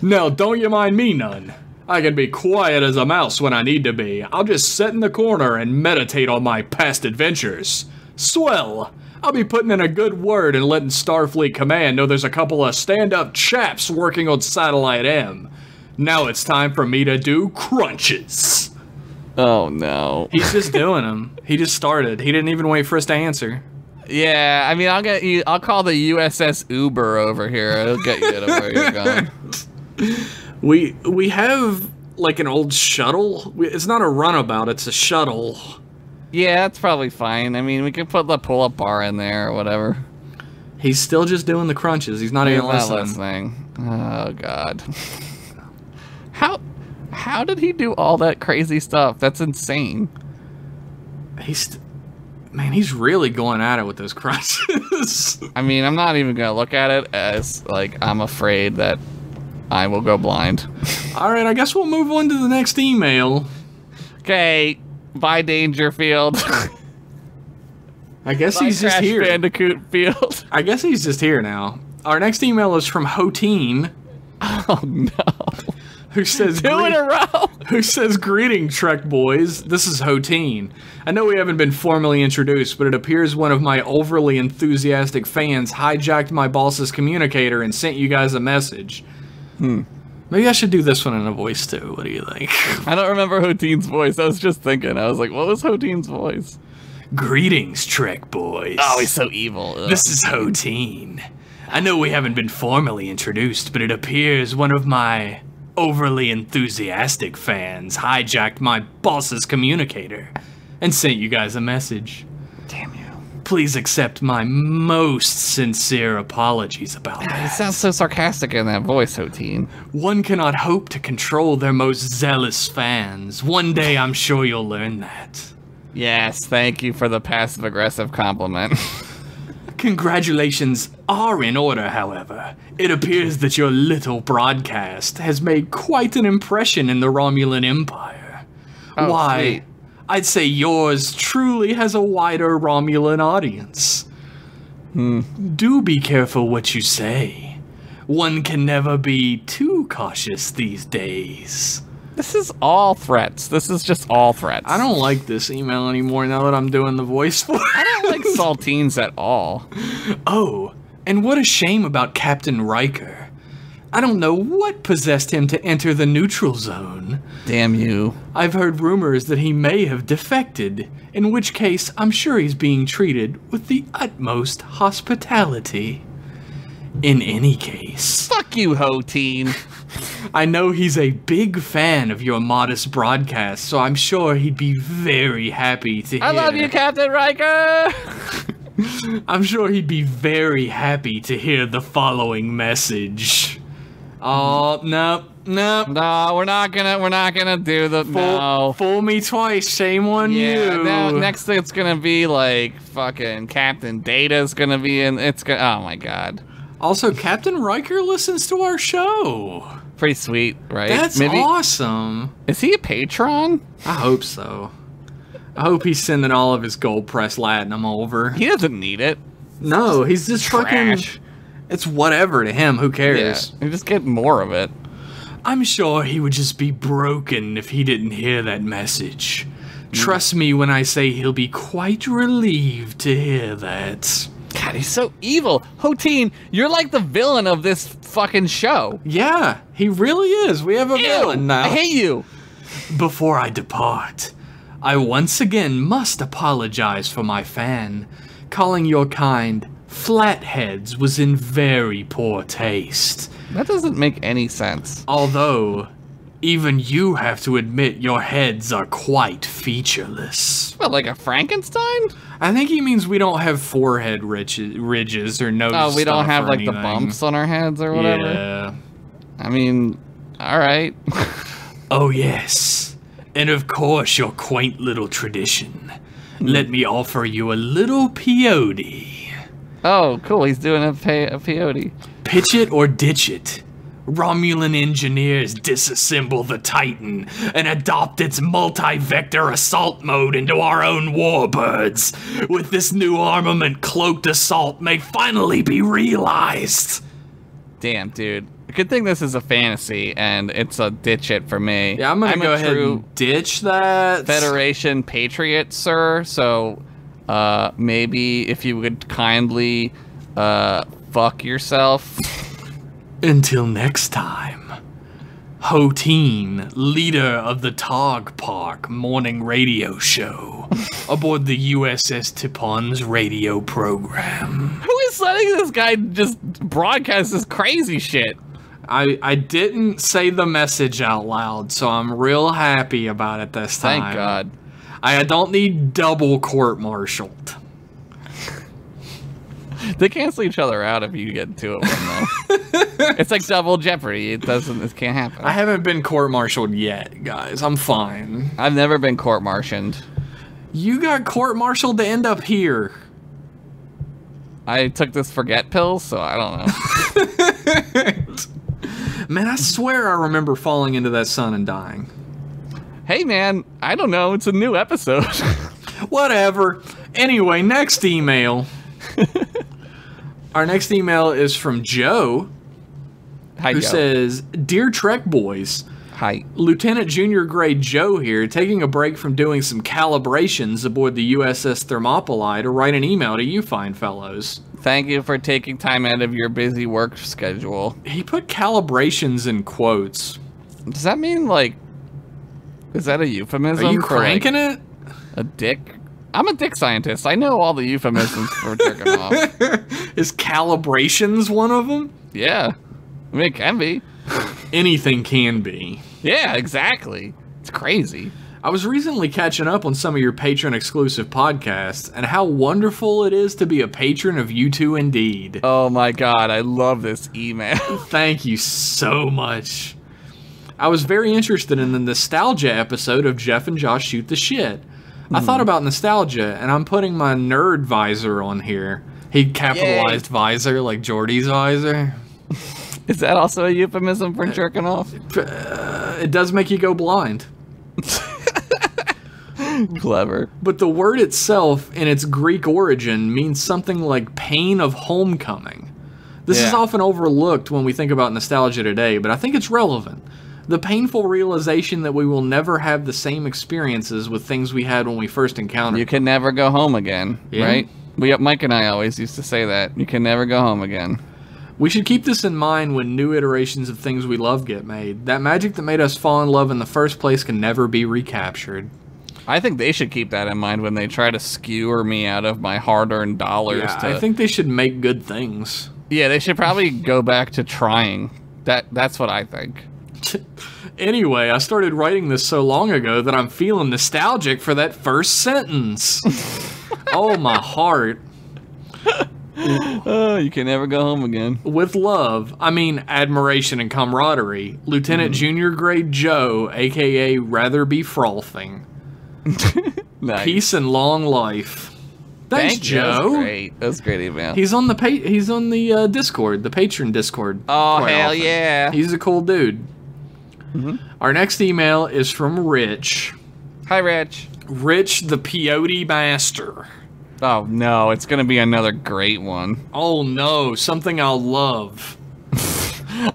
Now, don't you mind me none. I can be quiet as a mouse when I need to be. I'll just sit in the corner and meditate on my past adventures. Swell! I'll be putting in a good word and letting Starfleet Command know there's a couple of stand-up chaps working on Satellite M. Now it's time for me to do crunches.
Oh, no.
He's just doing them. He just started. He didn't even wait for us to answer.
Yeah, I mean, I'll call the USS Uber over here. It'll get you to where you're going.
We have, like, an old shuttle. It's not a runabout, it's a shuttle.
Yeah, that's probably fine. I mean, we can put the pull-up bar in there or whatever.
He's still just doing the crunches. He's not even listening.
Oh, God. How did he do all that crazy stuff? That's insane.
Man, he's really going at it with those crunches.
I mean, I'm not even going to look at it as, like, I'm afraid that I will go blind.
All right, I guess we'll move on to the next email.
Okay. Bye, Dangerfield.
I guess he's just here.
Bandicoot Field.
I guess he's just here now. Our next email is from Hoteen.
Oh, no.
Who says
2 in a row?
Who says, "Greeting, Trek boys. This is Hoteen. I know we haven't been formally introduced, but it appears one of my overly enthusiastic fans hijacked my boss's communicator and sent you guys a message." Maybe I should do this one in a voice, too. What do you think?
I don't remember Hoteen's voice. I was just thinking. I was like, what was Hoteen's voice?
"Greetings, Trek boys.
Oh, he's so evil. Ugh.
This is Hoteen. I know we haven't been formally introduced, but it appears one of my overly enthusiastic fans hijacked my boss's communicator and sent you guys a message.
Damn you.
Please accept my most sincere apologies about that.
It sounds so sarcastic in that voice, Hoteen.
One cannot hope to control their most zealous fans. One day I'm sure you'll learn that.
Yes, thank you for the passive-aggressive compliment.
Congratulations are in order, however. It appears that your little broadcast has made quite an impression in the Romulan Empire.
Oh,
Why,
sweet.
I'd say yours truly has a wider Romulan audience. Do be careful what you say. One can never be too cautious these days.
This is all threats. This is just all threats.
I don't like this email anymore now that I'm doing the voice for it.
I don't like saltines at all.
Oh, and what a shame about Captain Riker. I don't know what possessed him to enter the neutral zone.
Damn you.
I've heard rumors that he may have defected, in which case I'm sure he's being treated with the utmost hospitality. In any case,
Fuck you, Hoteen.
I know he's a big fan of your modest broadcast, so I'm sure he'd be very happy to hear.
I love you, Captain Riker.
I'm sure he'd be very happy to hear the following message. Oh, no.
No, we're not gonna do the no.
Fool me twice, shame on you.
Now, next thing it's gonna be like fucking Captain Data's gonna be in. Oh my god.
Also, Captain Riker listens to our show.
Pretty sweet, right?
That's awesome.
Is he a patron?
I hope so. I hope he's sending all of his gold press latinum over.
He doesn't need it.
No, he's just
Trash.
fucking. It's whatever to him. Who cares?
Yeah, you just get more of it.
I'm sure he would just be broken if he didn't hear that message. Trust me when I say he'll be quite relieved to hear that.
God, he's so evil. Hoteen, you're like the villain of this fucking show.
Yeah, he really is. We have a villain now.
I hate you.
Before I depart, I once again must apologize for my fan. Calling your kind flatheads was in very poor taste.
That doesn't make any sense.
Although, Even you have to admit your heads are quite featureless.
What, like a Frankenstein?
I think he means we don't have forehead ridges or nose.
Oh, we don't have like
anything.
the bumps on our heads or whatever?
Yeah.
I mean, alright.
Oh, yes. And of course, your quaint little tradition. Let me offer you a little peyote.
Oh, cool. He's doing a peyote.
Pitch it or ditch it. Romulan engineers disassemble the Titan and adopt its multi-vector assault mode into our own warbirds. With this new armament, cloaked assault may finally be realized.
Damn, dude. Good thing this is a fantasy and it's a ditch it for me.
Yeah, I'm gonna go ahead and ditch that.
Federation patriot, sir. So, maybe if you would kindly, fuck yourself.
Until next time, Hoteen, leader of the Tog Park morning radio show, aboard the USS Tipon's radio program.
Who is letting this guy just broadcast this crazy shit?
I didn't say the message out loud, so I'm real happy about it this time.
Thank God.
I don't need double court-martialed.
They cancel each other out if you get two of them, though. It's like double jeopardy. It can't happen.
I haven't been court-martialed yet, guys. I'm fine.
I've never been court-martialed.
You got court-martialed to end up here.
I took this forget pills, so I don't know.
Man, I swear I remember falling into that sun and dying.
Hey, man, I don't know. It's a new episode.
Whatever. Anyway, next email. Our next email is from Joe,
Hi,
who
Joe.
says, Dear Trek Boys,
Hi.
Lieutenant Junior Grade Joe here, taking a break from doing some calibrations aboard the USS Thermopylae to write an email to you fine fellows.
Thank you for taking time out of your busy work schedule.
He put calibrations in quotes.
Does that mean, like, is that a euphemism?
Are you
for, like,
cranking it?
a dick? I'm a dick scientist. I know all the euphemisms for jerking off.
Is calibrations one of them?
Yeah. I mean, it can be.
Anything can be.
Yeah, exactly. It's crazy.
I was recently catching up on some of your patron-exclusive podcasts, and how wonderful it is to be a patron of you two indeed.
Oh my God, I love this email.
Thank you so much. I was very interested in the nostalgia episode of Jeff and Josh Shoot the Shit. I thought about nostalgia, and I'm putting my nerd visor on here. He capitalized visor like Jordy's visor.
Is that also a euphemism for jerking off?
It does make you go blind.
Clever.
But the word itself, in its Greek origin, means something like pain of homecoming. This is often overlooked when we think about nostalgia today, but I think it's relevant. The painful realization that we will never have the same experiences with things we had when we first encountered.
You can never go home again,
Yeah.
right? Mike and I always used to say that. You can never go home again.
We should keep this in mind when new iterations of things we love get made. That magic that made us fall in love in the first place can never be recaptured.
I think they should keep that in mind when they try to skewer me out of my hard-earned dollars.
Yeah, I think they should make good things.
Yeah, they should probably go back to trying. That's what I think.
Anyway, I started writing this so long ago that I'm feeling nostalgic for that first sentence. Oh, my heart.
Oh, you can never go home again.
With love, I mean admiration and camaraderie, Lieutenant Junior Grade Joe, a.k.a. Rather Be Frothing.
Nice.
Peace and long life. Thanks,
Thank you.
Joe.
That was great. That was a great email.
He's on the Discord, the Patreon Discord.
Oh,
quite
hell
often.
yeah.
He's a cool dude. Our next email is from Rich.
Hi, Rich.
Rich the Peyote Master.
Oh, no. It's going to be another great one.
Oh no, something I'll love.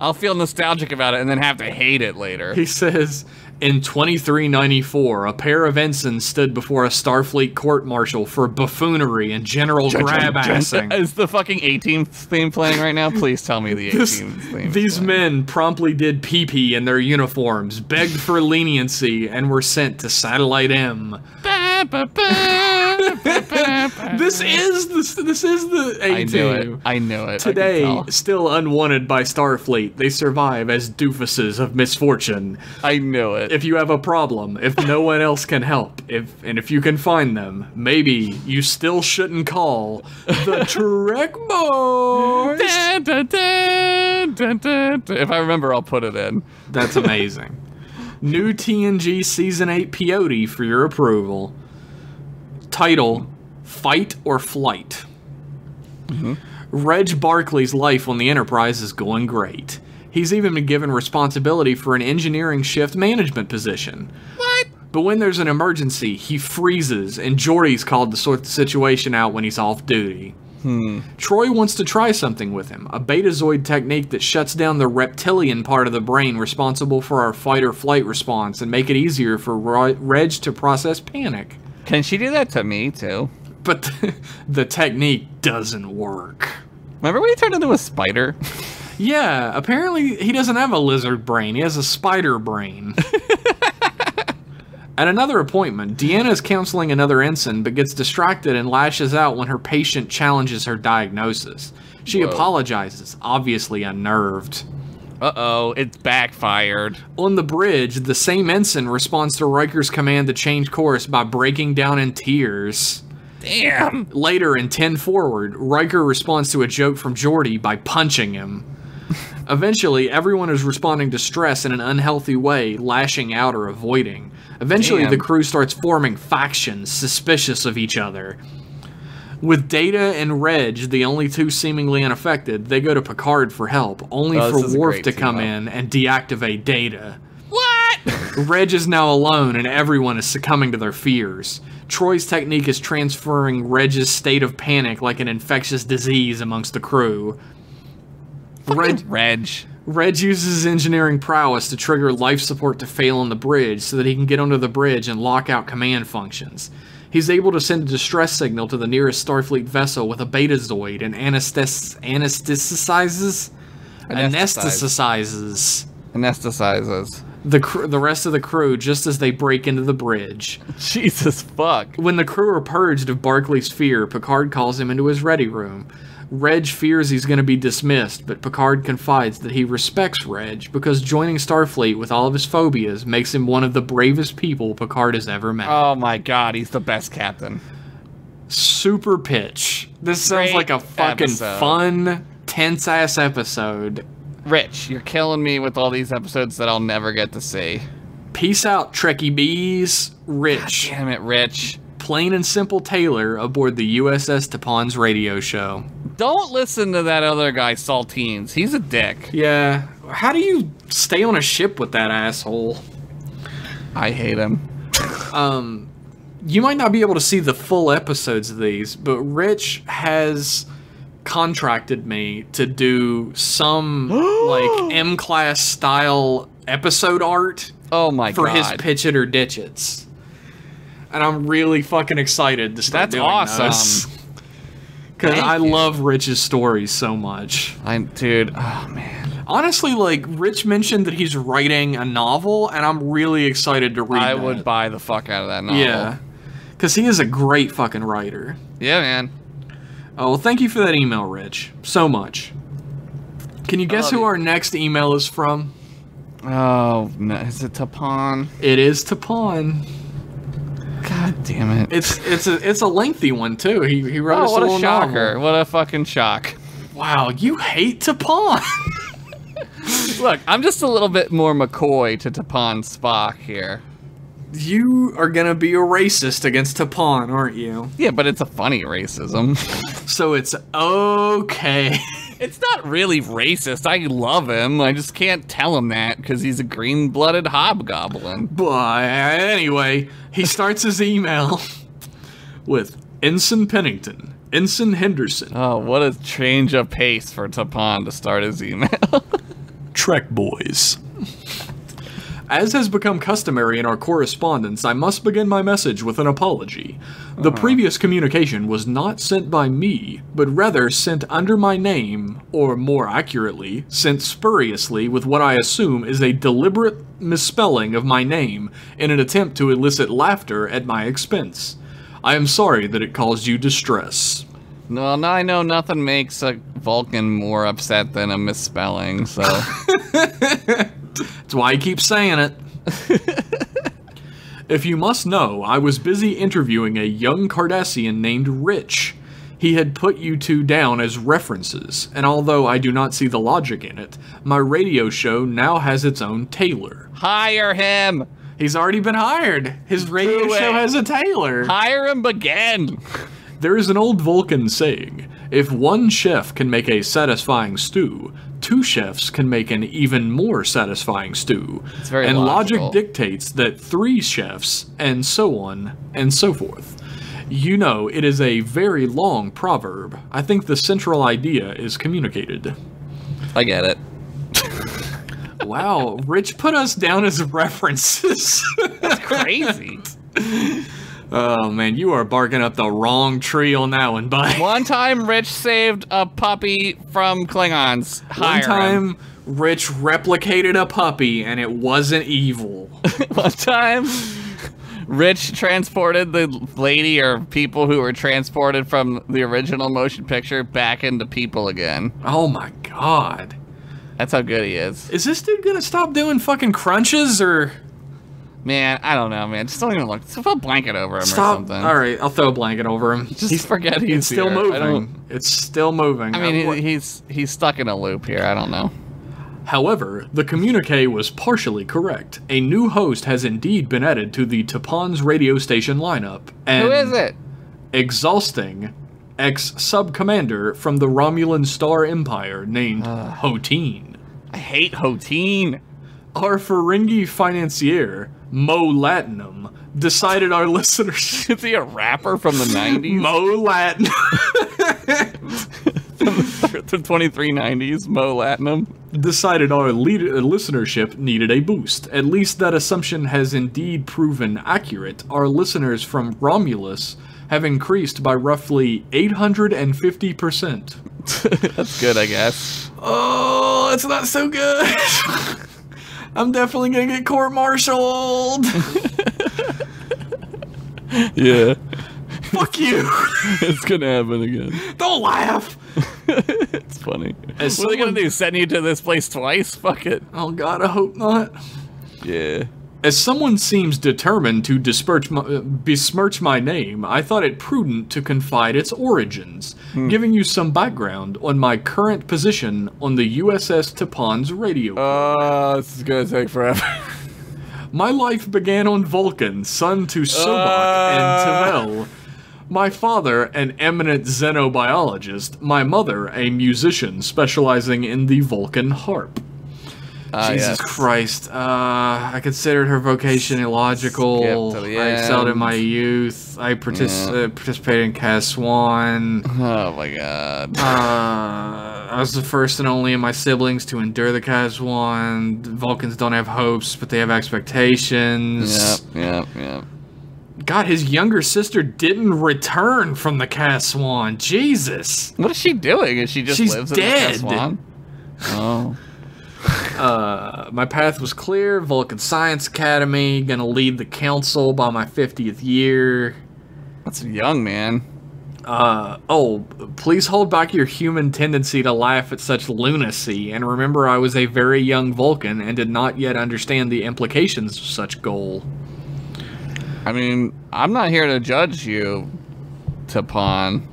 I'll feel nostalgic about it and then have to hate it later.
He says, in 2394, a pair of ensigns stood before a Starfleet court-martial for buffoonery and general grab-assing.
Is the fucking 18th theme playing right now? Please tell me the 18th theme.
These men promptly did pee-pee in their uniforms, begged for leniency, and were sent to Satellite M. This This is the A-Team.
I knew it.
Today, still unwanted by Starfleet, they survive as doofuses of misfortune.
I knew it.
If you have a problem, if no one else can help, if you can find them, maybe you still shouldn't call the Trek Boys.
Dun, dun, dun, dun, dun, dun. If I remember, I'll put it in.
That's amazing. New TNG Season 8 peyote for your approval. Title, Fight or Flight. Reg Barclay's life on the Enterprise is going great. He's even been given responsibility for an engineering shift management position.
What?
But when there's an emergency, he freezes, and Geordi's called to sort the situation out when he's off duty. Troy wants to try something with him, a betazoid technique that shuts down the reptilian part of the brain responsible for our fight or flight response and make it easier for Reg to process panic.
Can she do that to me, too?
But the technique doesn't work.
Remember when he turned into a spider?
Yeah, apparently he doesn't have a lizard brain, he has a spider brain. At another appointment, Deanna is counseling another ensign, but gets distracted and lashes out when her patient challenges her diagnosis. She apologizes, obviously unnerved.
Uh-oh, it's backfired.
On the bridge, the same ensign responds to Riker's command to change course by breaking down in tears.
Damn!
Later, in 10 Forward, Riker responds to a joke from Geordi by punching him. Eventually, everyone is responding to stress in an unhealthy way, lashing out or avoiding. Eventually, the crew starts forming factions, suspicious of each other. With Data and Reg, the only two seemingly unaffected, they go to Picard for help, only for Worf to come in and deactivate Data.
What?
Reg is now alone, and everyone is succumbing to their fears. Troy's technique is transferring Reg's state of panic like an infectious disease amongst the crew. Reg uses his engineering prowess to trigger life support to fail on the bridge so that he can get onto the bridge and lock out command functions. He's able to send a distress signal to the nearest Starfleet vessel with a betazoid and anesthetizes the rest of the crew just as they break into the bridge.
Jesus fuck.
When the crew are purged of Barclay's fear, Picard calls him into his ready room. Reg fears he's going to be dismissed, but Picard confides that he respects Reg because joining Starfleet with all of his phobias makes him one of the bravest people Picard has ever met.
Oh my god, he's the best captain.
Super pitch. This sounds like a fucking fun, tense-ass episode.
Rich, you're killing me with all these episodes that I'll never get to see.
Peace out, Trekkie Bees. Rich.
God damn it, Rich.
Plain and simple Taylor aboard the USS Tapon's radio show.
Don't listen to that other guy, Saltines. He's a dick.
Yeah. How do you stay on a ship with that asshole?
I hate him.
You might not be able to see the full episodes of these, but Rich has contracted me to do some like M-class style episode art.
Oh my god.
For his Pitch It or Ditch It's. And I'm really fucking excited to start doing
awesome.
Because I love Rich's stories so much.
Dude, oh man.
Honestly, like, Rich mentioned that he's writing a novel, and I'm really excited to read that.
I would buy the fuck out of that novel.
Yeah. Because he is a great fucking writer.
Yeah, man.
Oh, well, thank you for that email, Rich. So much. Can you guess who our next email is from?
Oh, no. Is it Tapon?
It is Tapon.
God damn it!
It's a lengthy one too. He wrote us a little
shocker!
novel.
What a fucking shock!
Wow, you hate Tapon.
Look, I'm just a little bit more McCoy to Tapon's Spock here.
You are gonna be a racist against Tapon, aren't you?
Yeah, but it's a funny racism.
So it's okay.
It's not really racist. I love him. I just can't tell him that because he's a green-blooded hobgoblin.
But anyway, he starts his email with Ensign Pennington, Ensign Henderson.
Oh, what a change of pace for Tapon to start his email.
Trek Boys. As has become customary in our correspondence, I must begin my message with an apology. The previous communication was not sent by me, but rather sent under my name, or more accurately, sent spuriously with what I assume is a deliberate misspelling of my name in an attempt to elicit laughter at my expense. I am sorry that it caused you distress.
Well, now I know nothing makes a Vulcan more upset than a misspelling, so...
That's why I keep saying it. If you must know, I was busy interviewing a young Cardassian named Rich. He had put you two down as references, and although I do not see the logic in it, my radio show now has its own tailor.
Hire him!
He's already been hired. His radio show has a tailor.
Hire him again!
There is an old Vulcan saying, if one chef can make a satisfying stew, two chefs can make an even more satisfying stew.
It's very
and
logical.
Logic dictates that 3 chefs, and so on and so forth. You know, it is a very long proverb. I think the central idea is communicated.
I get it.
Wow, Rich put us down as references.
That's crazy.
Oh man, you are barking up the wrong tree on that one, bud.
One time, Rich saved a puppy from Klingons.
One time, Rich replicated a puppy, and it wasn't evil.
One time, Rich transported the lady or people who were transported from the original motion picture back into people again.
Oh my god.
That's how good he is.
Is this dude gonna stop doing fucking crunches, or...?
Man, I don't know, man. Just don't even look. Just throw a blanket over him or something.
Alright, I'll throw a blanket over him.
Just forget he's
It's still
here.
moving. It's still moving.
I mean, he's stuck in a loop here. I don't know.
However, the communique was partially correct. A new host has indeed been added to the Tapan's radio station lineup. And
Who is it?
Exhausting ex-sub-commander from the Romulan Star Empire named Hoteen.
I hate Hoteen.
Our Ferengi financier, Mo Latinum, decided our listeners...
Is he a rapper from the 90s?
Mo Latinum.
The 2390s, Mo Latinum.
Decided our listenership needed a boost. At least that assumption has indeed proven accurate. Our listeners from Romulus have increased by roughly 850%.
That's good, I guess.
Oh, it's not so good. I'm definitely gonna get court-martialed.
Yeah.
Fuck you.
It's gonna happen again.
Don't laugh.
It's funny.
As
What are they gonna
someone-
do? Send you to this place twice? Fuck it.
Oh god, I hope not.
Yeah.
As someone seems determined to besmirch my name, I thought it prudent to confide its origins, giving you some background on my current position on the USS Tapan's radio.
This is gonna take forever.
My life began on Vulcan, son to Sobak and Tavel. My father, an eminent xenobiologist. My mother, a musician specializing in the Vulcan harp. Jesus Christ. I considered her vocation illogical.
Skip to the
I excelled in
end.
my youth. I participated in Cas1.
Oh my god.
I was the first and only of my siblings to endure the Cas1. Vulcans don't have hopes, but they have expectations.
Yep.
God, his younger sister didn't return from the Cas1. Jesus.
What is she doing? Is she just
She's
lives
dead.
in the Cas1? Oh.
My path was clear. Vulcan Science Academy. Gonna lead the council by my 50th year.
That's young, man.
Please hold back your human tendency to laugh at such lunacy, and remember I was a very young Vulcan and did not yet understand the implications of such goal.
I mean, I'm not here to judge you, Tapan.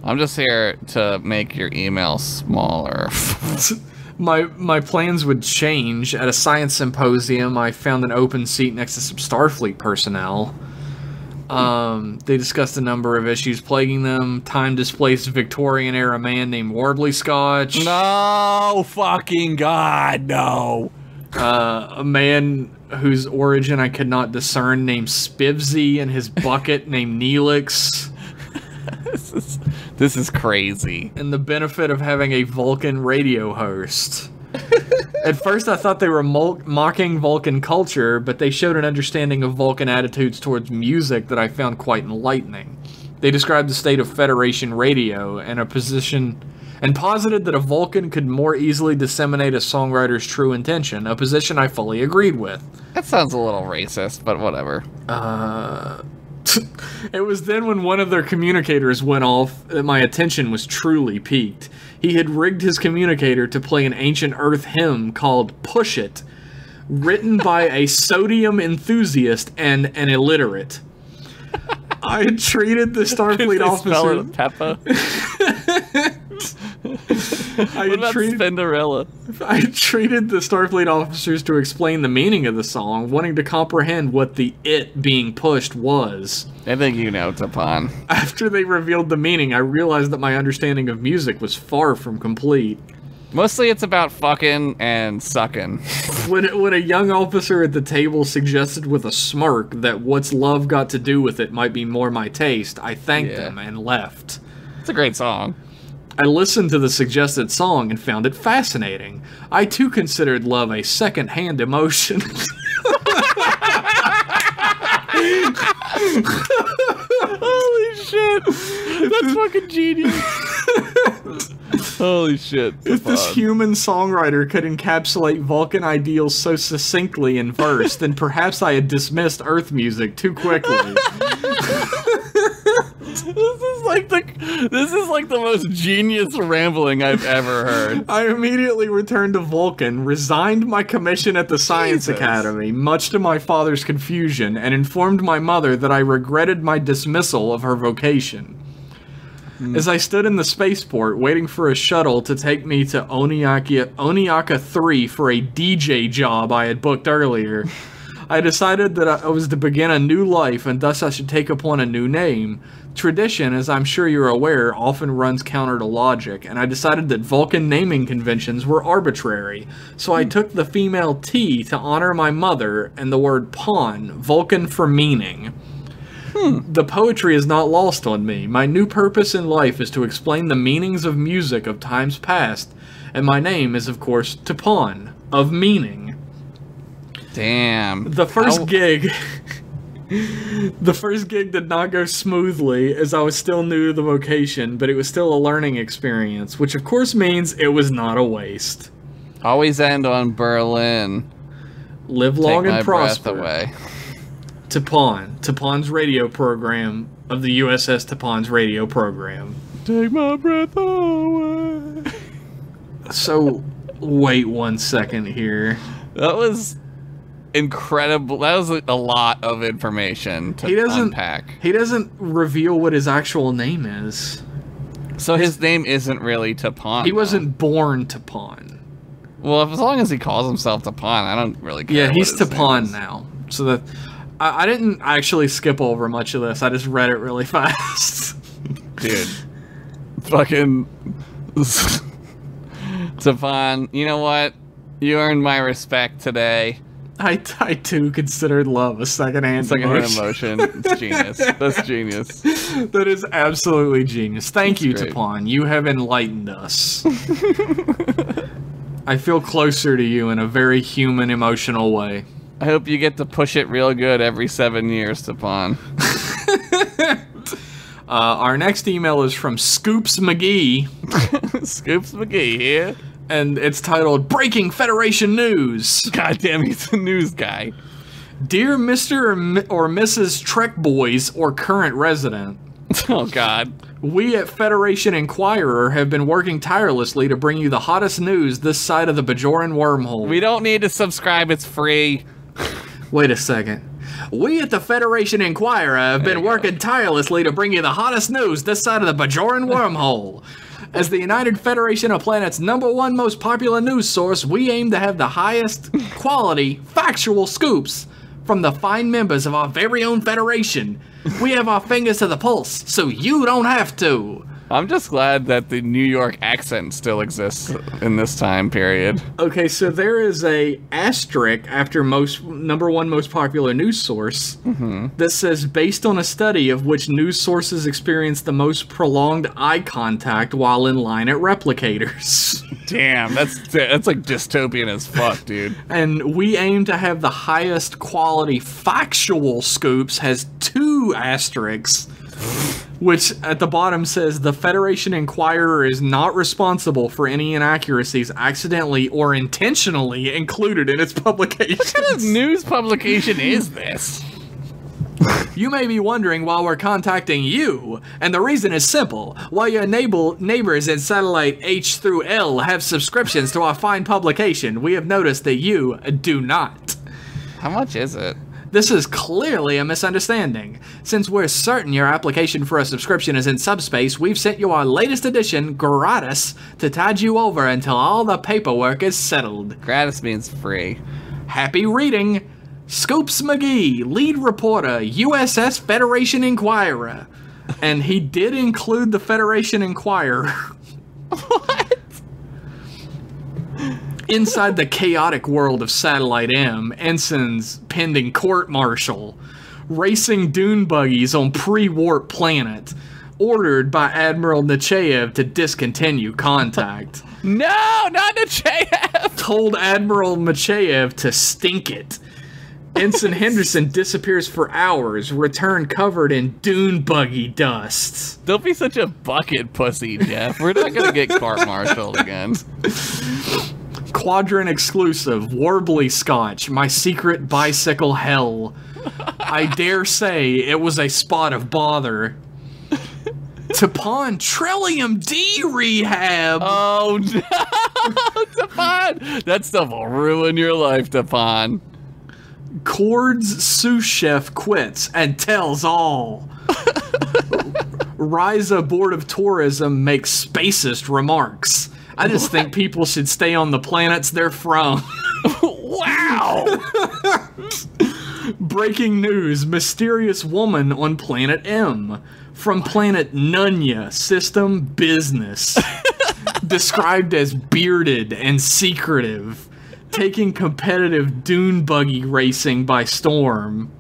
I'm just here to make your email smaller.
My plans would change. At a science symposium, I found an open seat next to some Starfleet personnel. They discussed a number of issues plaguing them. Time-displaced Victorian-era man named Wardley Scotch.
No fucking god, no.
A man whose origin I could not discern named Spivsy, and his bucket named Neelix.
This is crazy.
And the benefit of having a Vulcan radio host. At first I thought they were mocking Vulcan culture, but they showed an understanding of Vulcan attitudes towards music that I found quite enlightening. They described the state of Federation radio and posited that a Vulcan could more easily disseminate a songwriter's true intention, a position I fully agreed with.
That sounds a little racist, but whatever.
It was then when one of their communicators went off that my attention was truly piqued. He had rigged his communicator to play an ancient Earth hymn called Push It, written by a sodium enthusiast and an illiterate. I had treated the Starfleet officer...
Peppa?
I
What about Cinderella?
I treated the Starfleet officers to explain the meaning of the song, wanting to comprehend what the "it" being pushed was.
I think you know, Tapan.
After they revealed the meaning, I realized that my understanding of music was far from complete.
Mostly it's about fucking and sucking.
When a young officer at the table suggested with a smirk that what's love got to do with it might be more my taste, I thanked him and left.
It's a great song.
I listened to the suggested song and found it fascinating. I too considered love a second-hand emotion.
Holy shit! That's fucking genius. Holy shit.
If this human songwriter could encapsulate Vulcan ideals so succinctly in verse, then perhaps I had dismissed Earth music too quickly.
This is like the most genius rambling I've ever heard.
I immediately returned to Vulcan, resigned my commission at the Science Academy, much to my father's confusion, and informed my mother that I regretted my dismissal of her vocation. As I stood in the spaceport, waiting for a shuttle to take me to Oniaka 3 for a DJ job I had booked earlier, I decided that I was to begin a new life and thus I should take upon a new name. Tradition, as I'm sure you're aware, often runs counter to logic, and I decided that Vulcan naming conventions were arbitrary, so I took the female T to honor my mother and the word pawn, Vulcan for meaning. The poetry is not lost on me. My new purpose in life is to explain the meanings of music of times past, and my name is, of course, Tapan, of meaning.
Damn.
The first gig did not go smoothly, as I was still new to the vocation, but it was still a learning experience, which of course means it was not a waste.
Always end on Berlin.
Live long and prosper.
Take my breath away.
Tapan's radio program of the USS Tapan's radio program.
Take my breath away.
So, wait 1 second here.
That was incredible. That was a lot of information to unpack.
He doesn't reveal what his actual name is.
So his name isn't really Tapan.
He wasn't born Tapan.
Well, as long as he calls himself Tapan, I don't really care.
Yeah, he's Tapan now. So that I didn't actually skip over much of this. I just read it really fast.
Dude. Fucking Tapan, you know what? You earned my respect today.
I too considered love a second-hand
emotion. It's genius. That's genius.
That is absolutely genius. Thank you,
great.
Tapan. You have enlightened us. I feel closer to you in a very human, emotional way.
I hope you get to push it real good every 7 years, Tapan.
Our next email is from Scoops McGee.
Scoops McGee here.
And it's titled, Breaking Federation News.
God damn, he's a news guy.
Dear Mr. or Mrs. Trek Boys or current resident.
Oh, God.
We at Federation Inquirer have been working tirelessly to bring you the hottest news this side of the Bajoran wormhole.
We don't need to subscribe, it's free.
Wait a second. We at the Federation Inquirer have been working tirelessly to bring you the hottest news this side of the Bajoran wormhole. As the United Federation of Planet's #1 most popular news source, we aim to have the highest quality, factual scoops from the fine members of our very own Federation. We have our fingers to the pulse, so you don't have to.
I'm just glad that the New York accent still exists in this time period.
Okay, so there is a asterisk after #1 most popular news source that says, based on a study of which news sources experience the most prolonged eye contact while in line at replicators.
Damn, that's like dystopian as fuck, dude.
And we aim to have the highest quality factual scoops has 2 asterisks. Which at the bottom says the Federation Inquirer is not responsible for any inaccuracies accidentally or intentionally included in its publications.
What kind of news publication is this?
You may be wondering why we're contacting you, and the reason is simple. While your neighbors in satellite H through L have subscriptions to our fine publication, we have noticed that you do not.
How much is it?
This is clearly a misunderstanding. Since we're certain your application for a subscription is in subspace, we've sent you our latest edition, gratis, to tide you over until all the paperwork is settled.
Gratis means free.
Happy reading! Scoops McGee, lead reporter, USS Federation Inquirer. And he did include the Federation Inquirer.
What?
Inside the chaotic world of Satellite M, ensigns pending court-martial, racing dune buggies on pre-warp planet, ordered by Admiral Nechayev to discontinue contact.
No, not Nechayev!
Told Admiral Nechayev to stink it. Ensign Henderson disappears for hours, returned covered in dune buggy dust.
Don't be such a bucket pussy, Jeff. We're not gonna get court-martialed again.
Quadrant exclusive, Warbly Scotch, my secret bicycle hell. I dare say it was a spot of bother. Tapon Trillium D rehab.
Oh no, Tapon! That stuff will ruin your life, Tapon.
Cord's sous chef quits and tells all. Ryza Board of Tourism makes spacist remarks. I just think people should stay on the planets they're from.
Wow!
Breaking news, mysterious woman on planet M. From planet Nunya, system business. Described as bearded and secretive. Taking competitive dune buggy racing by storm.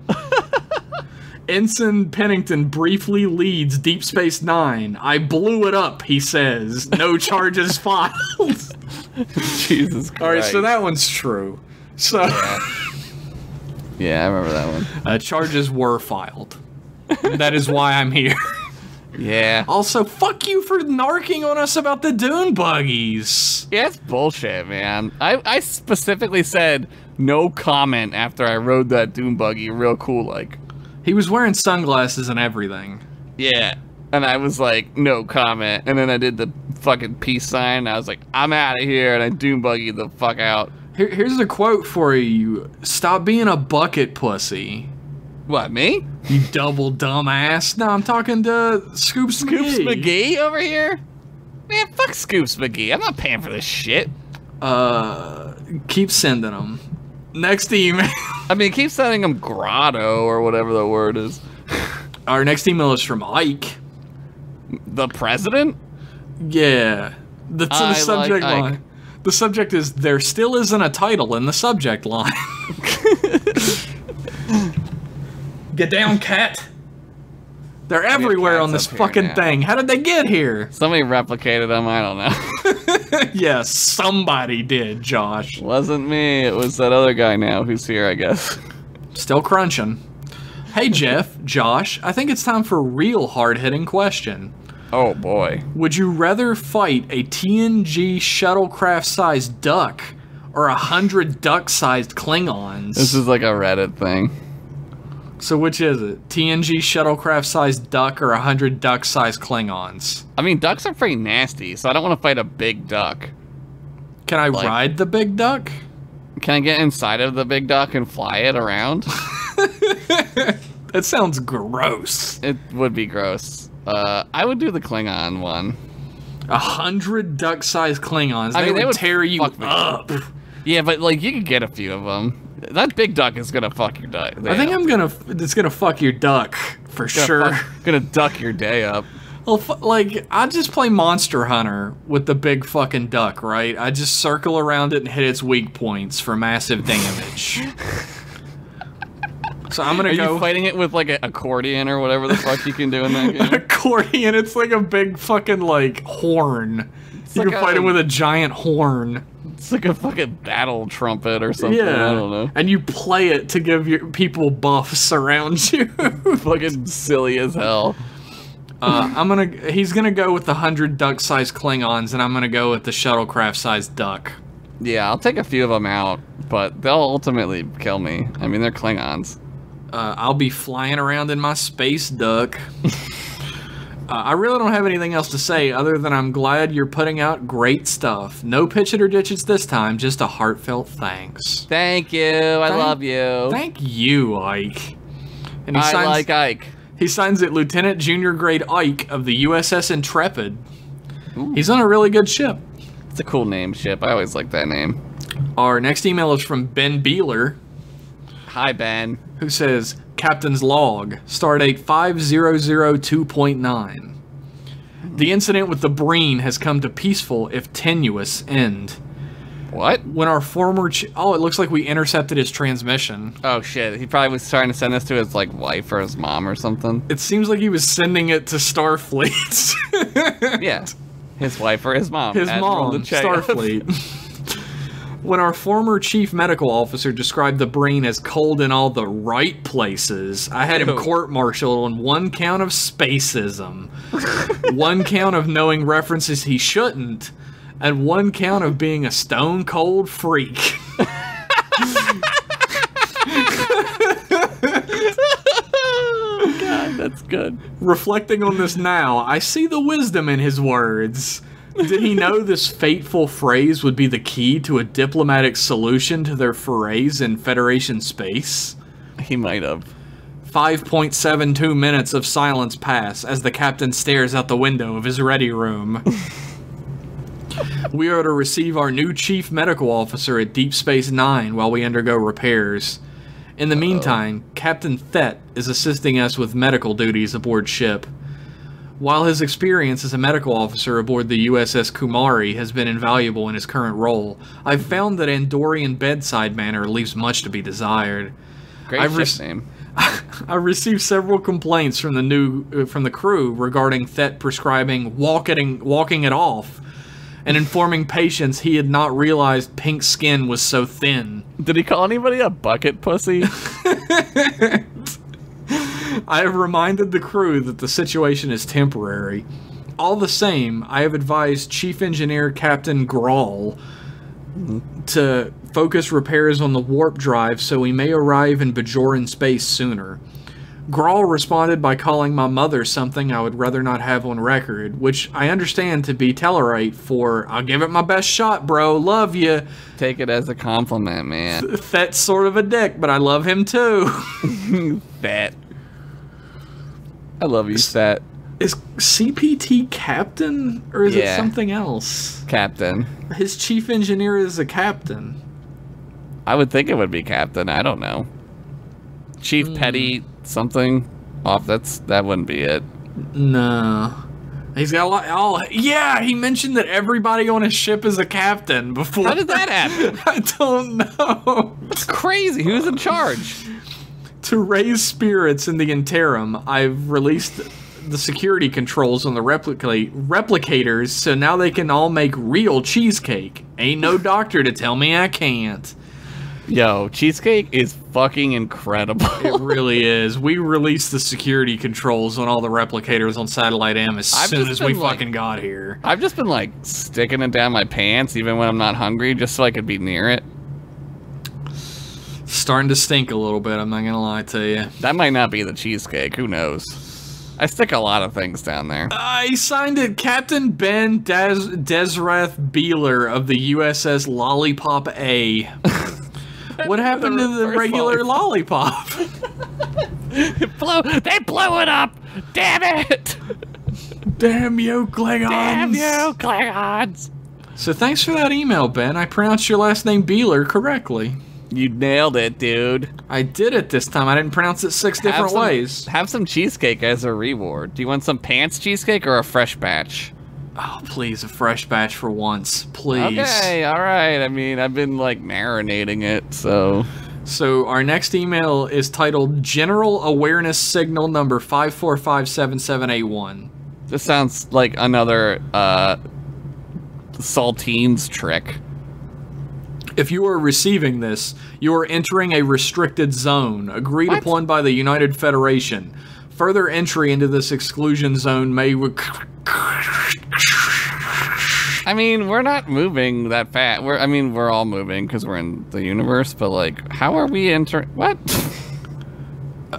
Ensign Pennington briefly leads Deep Space Nine. I blew it up, he says. No charges filed.
Jesus Christ.
Alright, so that one's true. So
yeah, I remember that one.
Charges were filed. That is why I'm here.
Yeah.
Also, fuck you for narking on us about the dune buggies.
Yeah, it's bullshit, man. I specifically said no comment after I rode that dune buggy real cool like.
He was wearing sunglasses and everything.
Yeah. And I was like, no comment. And then I did the fucking peace sign. And I was like, I'm out of here. And I dune buggy the fuck out.
Here's a quote for you. Stop being a bucket pussy.
What, me?
You double dumbass. No, I'm talking to Scoops
McGee over here? Man, fuck Scoops McGee. I'm not paying for this shit.
Keep sending them. Next email.
I mean, keep sending them grotto or whatever the word is.
Our next email is from Ike.
The president?
Yeah. The subject
like
line. The subject is, there still isn't a title in the subject line. Get down, cat. They're everywhere on this fucking thing. How did they get here?
Somebody replicated them, I don't know.
Yes, somebody did, Josh.
Wasn't me, it was that other guy now who's here, I guess.
Still crunching. Hey, Jeff, Josh, I think it's time for a real hard-hitting question.
Oh, boy.
Would you rather fight a TNG shuttlecraft-sized duck or 100 duck-sized Klingons?
This is like a Reddit thing.
So which is it? TNG shuttlecraft-sized duck or 100 duck-sized Klingons?
I mean, ducks are pretty nasty, so I don't want to fight a big duck.
Can I ride the big duck?
Can I get inside of the big duck and fly it around?
That sounds gross.
It would be gross. I would do the Klingon one.
100 duck-sized Klingons.
I mean,
they would tear you up.
Yeah, but like you could get a few of them. That big duck is gonna fuck your duck.
I think it's gonna fuck your duck for sure.
Gonna duck your day up.
Well, like I just play Monster Hunter with the big fucking duck, right? I just circle around it and hit its weak points for massive damage. So I'm gonna go.
Are you fighting it with like an accordion or whatever the fuck you can do in that game?
Accordion, it's like a big fucking like horn. You can fight it with a giant horn.
It's like a fucking battle trumpet or something.
Yeah.
I don't know.
And you play it to give your people buffs around you.
Fucking silly as hell.
He's gonna go with the 100 duck-sized Klingons, and I'm gonna go with the shuttlecraft-sized duck.
Yeah, I'll take a few of them out, but they'll ultimately kill me. I mean, they're Klingons.
I'll be flying around in my space duck. I really don't have anything else to say other than I'm glad you're putting out great stuff. No pitch it or ditch it this time, just a heartfelt thanks.
Thank you. I love you.
Thank you, Ike. And
I like Ike.
He signs it Lieutenant Junior Grade Ike of the USS Intrepid.
Ooh.
He's on a really good ship.
It's a cool name, ship. I always like that name.
Our next email is from Ben Beeler.
Hi, Ben.
Who says, Captain's Log, Stardate 5002.9. The incident with the Breen has come to peaceful, if tenuous, end.
What?
When our former... oh, it looks like we intercepted his transmission.
Oh, shit. He probably was trying to send this to his, like, wife or his mom or something.
It seems like he was sending it to Starfleet.
Yeah. His wife or his mom.
His mom, Starfleet. When our former chief medical officer described the Breen as cold in all the right places, I had him court-martialed on one count of spacism, one count of knowing references he shouldn't, and one count of being a stone-cold freak.
Oh, God, that's good.
Reflecting on this now, I see the wisdom in his words. Did he know this fateful phrase would be the key to a diplomatic solution to their forays in Federation space?
He might have.
5.72 minutes of silence pass as the captain stares out the window of his ready room. We are to receive our new chief medical officer at Deep Space Nine while we undergo repairs. In the meantime, Captain Thet is assisting us with medical duties aboard ship. While his experience as a medical officer aboard the USS Kumari has been invaluable in his current role, I've found that Andorian bedside manner leaves much to be desired.
Great ship name.
I've received several complaints from the crew regarding Thet prescribing walking it off, and informing patients he had not realized pink skin was so thin.
Did he call anybody a bucket pussy?
I have reminded the crew that the situation is temporary. All the same, I have advised Chief Engineer Captain Grawl to focus repairs on the warp drive so we may arrive in Bajoran space sooner. Grawl responded by calling my mother something I would rather not have on record, which I understand to be Tellarite for, I'll give it my best shot, bro, love you.
Take it as a compliment, man.
That's sort of a dick, but I love him too.
That. I love you, Stat.
Is CPT captain, or is it something else?
Captain.
His chief engineer is a captain.
I would think it would be captain. I don't know. Chief Petty something off. That wouldn't be it.
No. He's got a lot. Oh, yeah, he mentioned that everybody on his ship is a captain before.
How did that happen?
I don't know.
That's crazy. Who's in charge?
To raise spirits in the interim, I've released the security controls on the replicators so now they can all make real cheesecake. Ain't no doctor to tell me I can't.
Yo, cheesecake is fucking incredible.
It really is. We released the security controls on all the replicators on Satellite M as soon as we fucking got here.
I've just been like sticking it down my pants even when I'm not hungry just so I could be near it.
Starting to stink a little bit, I'm not gonna lie to you.
That might not be the cheesecake, who knows? I stick a lot of things down there.
He signed it Captain Ben Desrath Beeler of the USS Lollipop A. What happened to the regular lollipop?
They blew it up! Damn it!
Damn you, Klingons!
Damn you, Klingons!
So thanks for that email, Ben. I pronounced your last name Beeler correctly.
You nailed it, dude.
I did it this time. I didn't pronounce it 6 different ways.
Have some cheesecake as a reward. Do you want some pants cheesecake or a fresh batch?
Oh, please, a fresh batch for once. Please.
Okay, alright. I mean, I've been, like, marinating it, so...
So, our next email is titled General Awareness Signal number 5457781.
This sounds like another, Saltines trick.
If you are receiving this, you are entering a restricted zone, agreed upon by the United Federation. Further entry into this exclusion zone may...
I mean, we're not moving that fast. We're all moving because we're in the universe, but, like, how are we entering... What?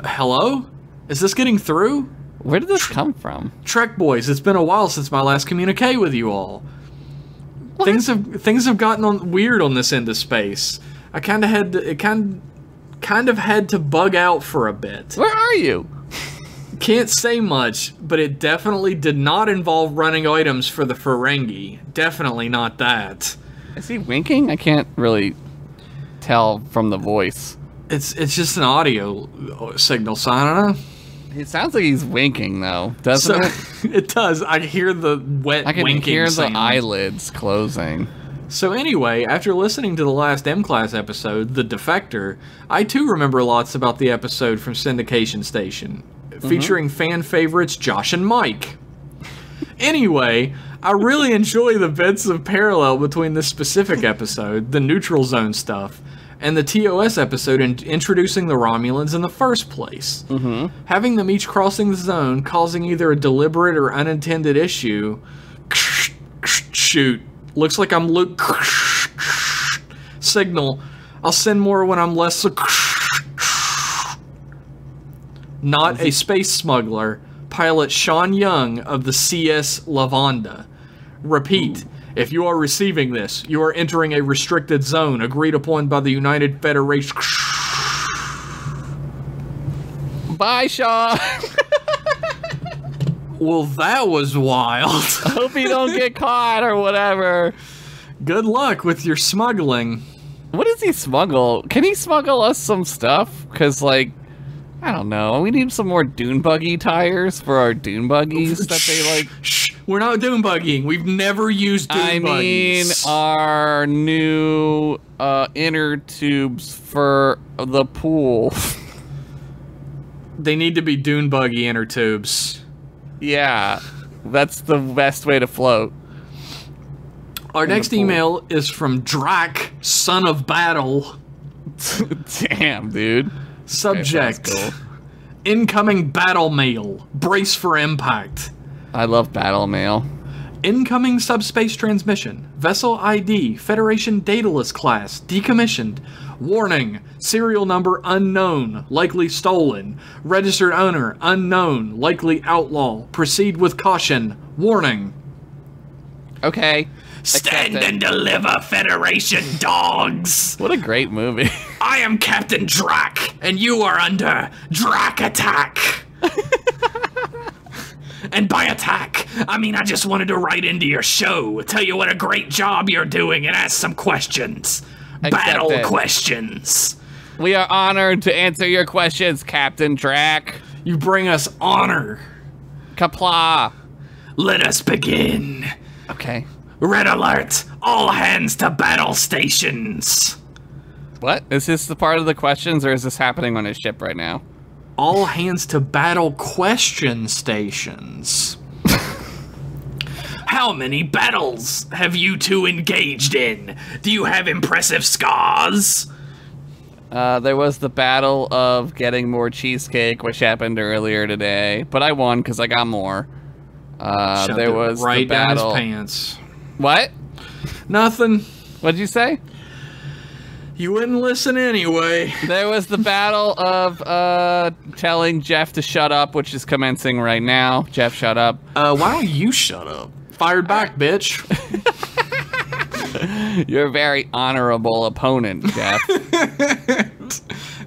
Hello? Is this getting through?
Where did this come from?
Trek boys, it's been a while since my last communique with you all.
What?
Things have gotten weird on this end of space. I kind of had to bug out for a bit.
Where are you?
Can't say much, but it definitely did not involve running items for the Ferengi. Definitely not that.
Is he winking? I can't really tell from the voice.
It's just an audio signal, so I don't know.
It sounds like he's winking, though, doesn't it?
It does. I hear the wet
I can
winking
hear
sound.
the eyelids closing.
So anyway, after listening to the last M-Class episode, The Defector, I too remember lots about the episode from Syndication Station, featuring fan favorites Josh and Mike. Anyway, I really enjoy the bits of parallel between this specific episode, the Neutral Zone stuff, and the TOS episode introducing the Romulans in the first place. Having them each crossing the zone, causing either a deliberate or unintended issue. Shoot. Looks like I'm Luke. Signal. I'll send more when I'm less. Not a space smuggler. Pilot Sean Young of the CS Lavanda. Repeat. If you are receiving this, you are entering a restricted zone agreed upon by the United Federation.
Bye, Sean.
Well, that was wild.
I hope you don't get caught or whatever.
Good luck with your smuggling.
What does he smuggle? Can he smuggle us some stuff? Because, like, I don't know. We need some more dune buggy tires for our dune buggies that they like.
Shh, we're not dune buggying. We've never used dune buggies.
I mean, our new inner tubes for the pool.
They need to be dune buggy inner tubes.
Yeah, that's the best way to float.
Our next email is from Drac, son of battle.
Damn, dude.
Subject,
okay,
incoming battle mail. Brace for impact.
I love battle mail.
Incoming subspace transmission. Vessel ID, Federation Daedalus class, decommissioned. Warning, serial number unknown, likely stolen. Registered owner unknown, likely outlaw. Proceed with caution. Warning.
Okay.
Stand and deliver, Federation dogs!
What a great movie.
I am Captain Drac, and you are under Drac attack! And by attack, I mean I just wanted to write into your show, tell you what a great job you're doing, and ask some questions. Battle questions.
We are honored to answer your questions, Captain Drac.
You bring us honor.
Kapla.
Let us begin.
Okay.
Red alert! All hands to battle stations!
What? Is this the part of the questions, or is this happening on his ship right now?
All hands to battle question stations. How many battles have you two engaged in? Do you have impressive scars?
There was the battle of getting more cheesecake, which happened earlier today, but I won because I got more. There was
right
the battle.
down his pants.
What?
Nothing.
What'd you say?
You wouldn't listen anyway.
There was the battle of telling Jeff to shut up, which is commencing right now. Jeff, shut up.
Why don't you shut up? Fired back, bitch.
You're a very honorable opponent, Jeff.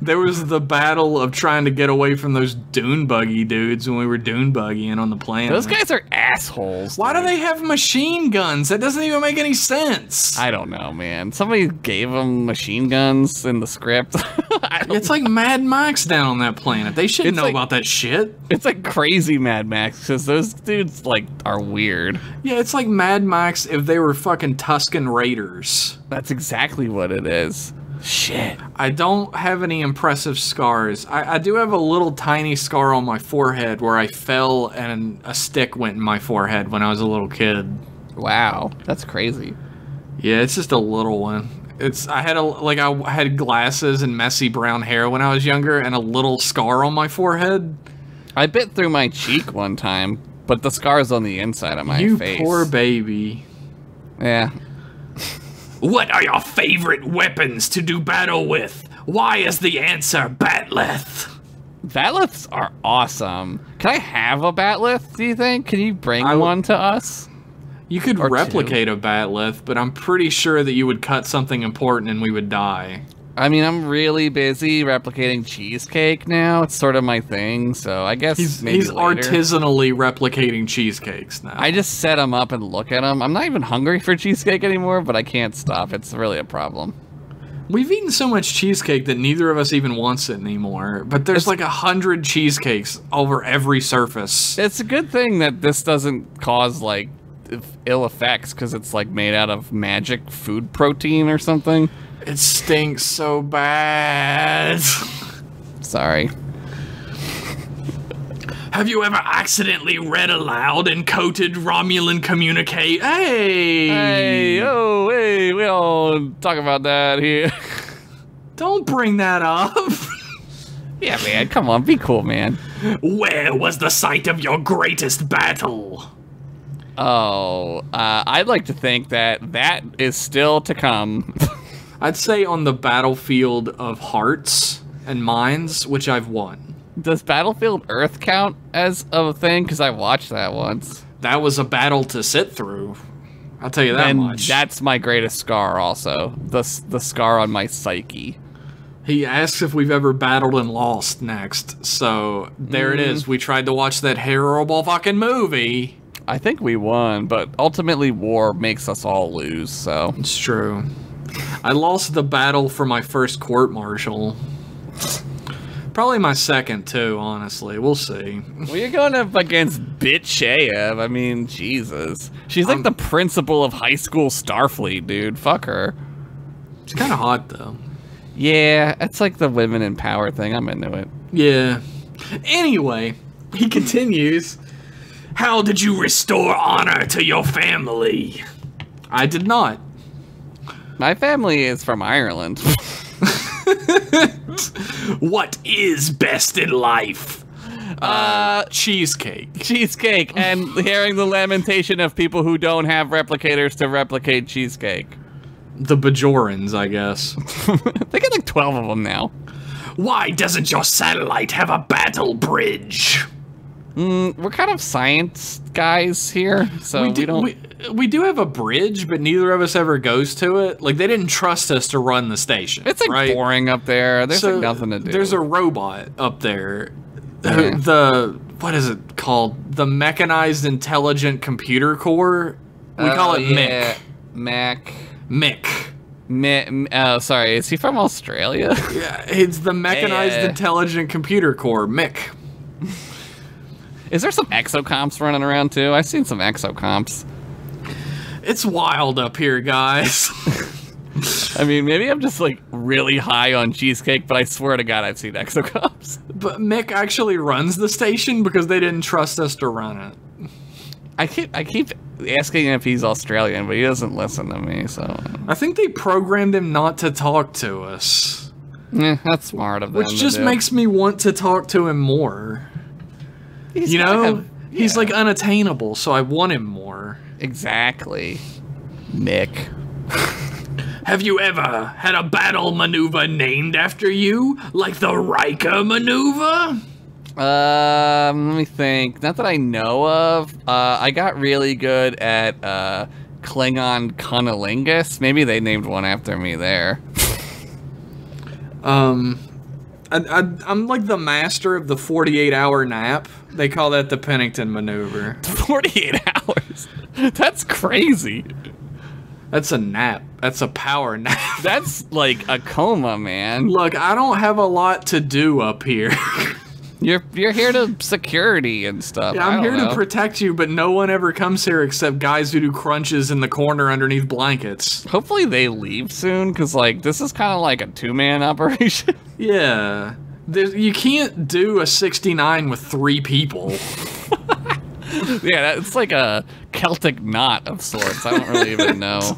There was the battle of trying to get away from those dune buggy dudes when we were dune buggying on the planet.
Those guys are assholes.
Why do they have machine guns? That doesn't even make any sense.
I don't know, man. Somebody gave them machine guns in the script.
It's like Mad Max down on that planet. They should know
like,
about that shit.
It's like crazy Mad Max, because those dudes, like, are weird.
Yeah, it's like Mad Max if they were fucking Tusken Raiders.
That's exactly what it is. Shit.
I don't have any impressive scars. I do have a little tiny scar on my forehead where I fell and a stick went in my forehead when I was a little kid.
Wow, that's crazy.
Yeah, it's just a little one. I had glasses and messy brown hair when I was younger and a little scar on my forehead.
I bit through my cheek one time, but the scar's on the inside of my face.
You poor baby.
Yeah.
What are your favorite weapons to do battle with? Why is the answer Batleth?
Batliths are awesome. Can I have a batlith, do you think? Can you bring one to us?
You could replicate a batlith, but I'm pretty sure that you would cut something important and we would die.
I mean, I'm really busy replicating cheesecake now. It's sort of my thing, so I guess
he's
later.
Artisanally replicating cheesecakes now.
I just set them up and look at them. I'm not even hungry for cheesecake anymore, but I can't stop. It's really a problem.
We've eaten so much cheesecake that neither of us even wants it anymore. But there's like 100 cheesecakes over every surface.
It's a good thing that this doesn't cause like ill effects because it's like made out of magic food protein or something.
It stinks so bad.
Sorry.
Have you ever accidentally read aloud encoded Romulan communique? Hey!
Oh, hey, we don't talk about that here.
Don't bring that up.
Yeah, man, come on, be cool, man.
Where was the site of your greatest battle?
Oh, I'd like to think that is still to come.
I'd say on the battlefield of hearts and minds, which I've won.
Does Battlefield Earth count as a thing? Because I watched that once.
That was a battle to sit through. I'll tell you that much.
That's my greatest scar also. The scar on my psyche.
He asks if we've ever battled and lost next. So, there it is. We tried to watch that horrible fucking movie.
I think we won, but ultimately war makes us all lose, so.
It's true. I lost the battle for my first court-martial. Probably my second, too, honestly. We'll see.
Well, you're going up against Bitchev. I mean, Jesus. She's like the principal of high school Starfleet, dude. Fuck her.
It's kind of hot, though.
Yeah, it's like the women in power thing. I'm into it.
Yeah. Anyway, he continues. How did you restore honor to your family? I did not.
My family is from Ireland.
What is best in life? Cheesecake.
Cheesecake, and hearing the lamentation of people who don't have replicators to replicate cheesecake.
The Bajorans, I guess.
They got like 12 of them now.
Why doesn't your satellite have a battle bridge?
We're kind of science guys here, so
we do have a bridge, but neither of us ever goes to it. Like, they didn't trust us to run the station.
It's like boring up there. There's like nothing to do.
There's a robot up there. Yeah. What is it called? The Mechanized Intelligent Computer Core? We call it MIC.
MIC. Oh, sorry. Is he from Australia?
Yeah, it's the Mechanized Intelligent Computer Core, MIC.
Is there some exocomps running around too? I've seen some exocomps.
It's wild up here, guys.
I mean, maybe I'm just like really high on cheesecake, but I swear to God, I've seen exocomps.
But Mick actually runs the station because they didn't trust us to run it.
I keep asking him if he's Australian, but he doesn't listen to me, so.
I think they programmed him not to talk to us.
Yeah, that's smart of them.
Which just makes me want to talk to him more. He's like unattainable, so I want him more.
Exactly. Mick.
Have you ever had a battle maneuver named after you? Like the Riker maneuver?
Let me think. Not that I know of. I got really good at Klingon cunnilingus. Maybe they named one after me there.
I'm like the master of the 48-hour nap. They call that the Pennington maneuver.
48 hours? That's crazy.
That's a nap. That's a power nap.
That's like a coma, man.
Look, I don't have a lot to do up here.
You're here to security and stuff.
Yeah, I'm here to protect you, but no one ever comes here except guys who do crunches in the corner underneath blankets.
Hopefully they leave soon, because like this is kind of like a two-man operation.
Yeah. You can't do a 69 with 3 people.
Yeah, it's like a Celtic knot of sorts. I don't really even know.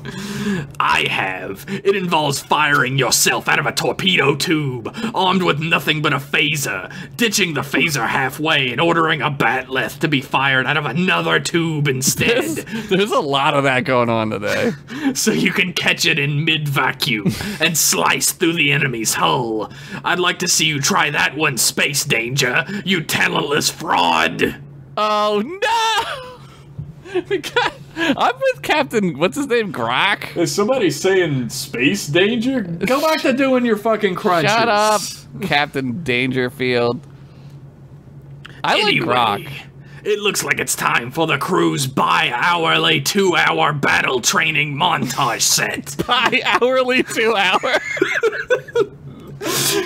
I have. It involves firing yourself out of a torpedo tube, armed with nothing but a phaser, ditching the phaser halfway and ordering a batleth to be fired out of another tube instead.
There's a lot of that going on today.
So you can catch it in mid-vacuum and slice through the enemy's hull. I'd like to see you try that one, Space Danger, you talentless fraud.
Oh no! I'm with Captain, what's his name, Grok?
Is somebody saying Space Danger? Go back to doing your fucking crunches.
Shut up, Captain Dangerfield. I like Grok.
It looks like it's time for the crew's bi-hourly 2-hour battle training montage set.
Bi-hourly 2 hour?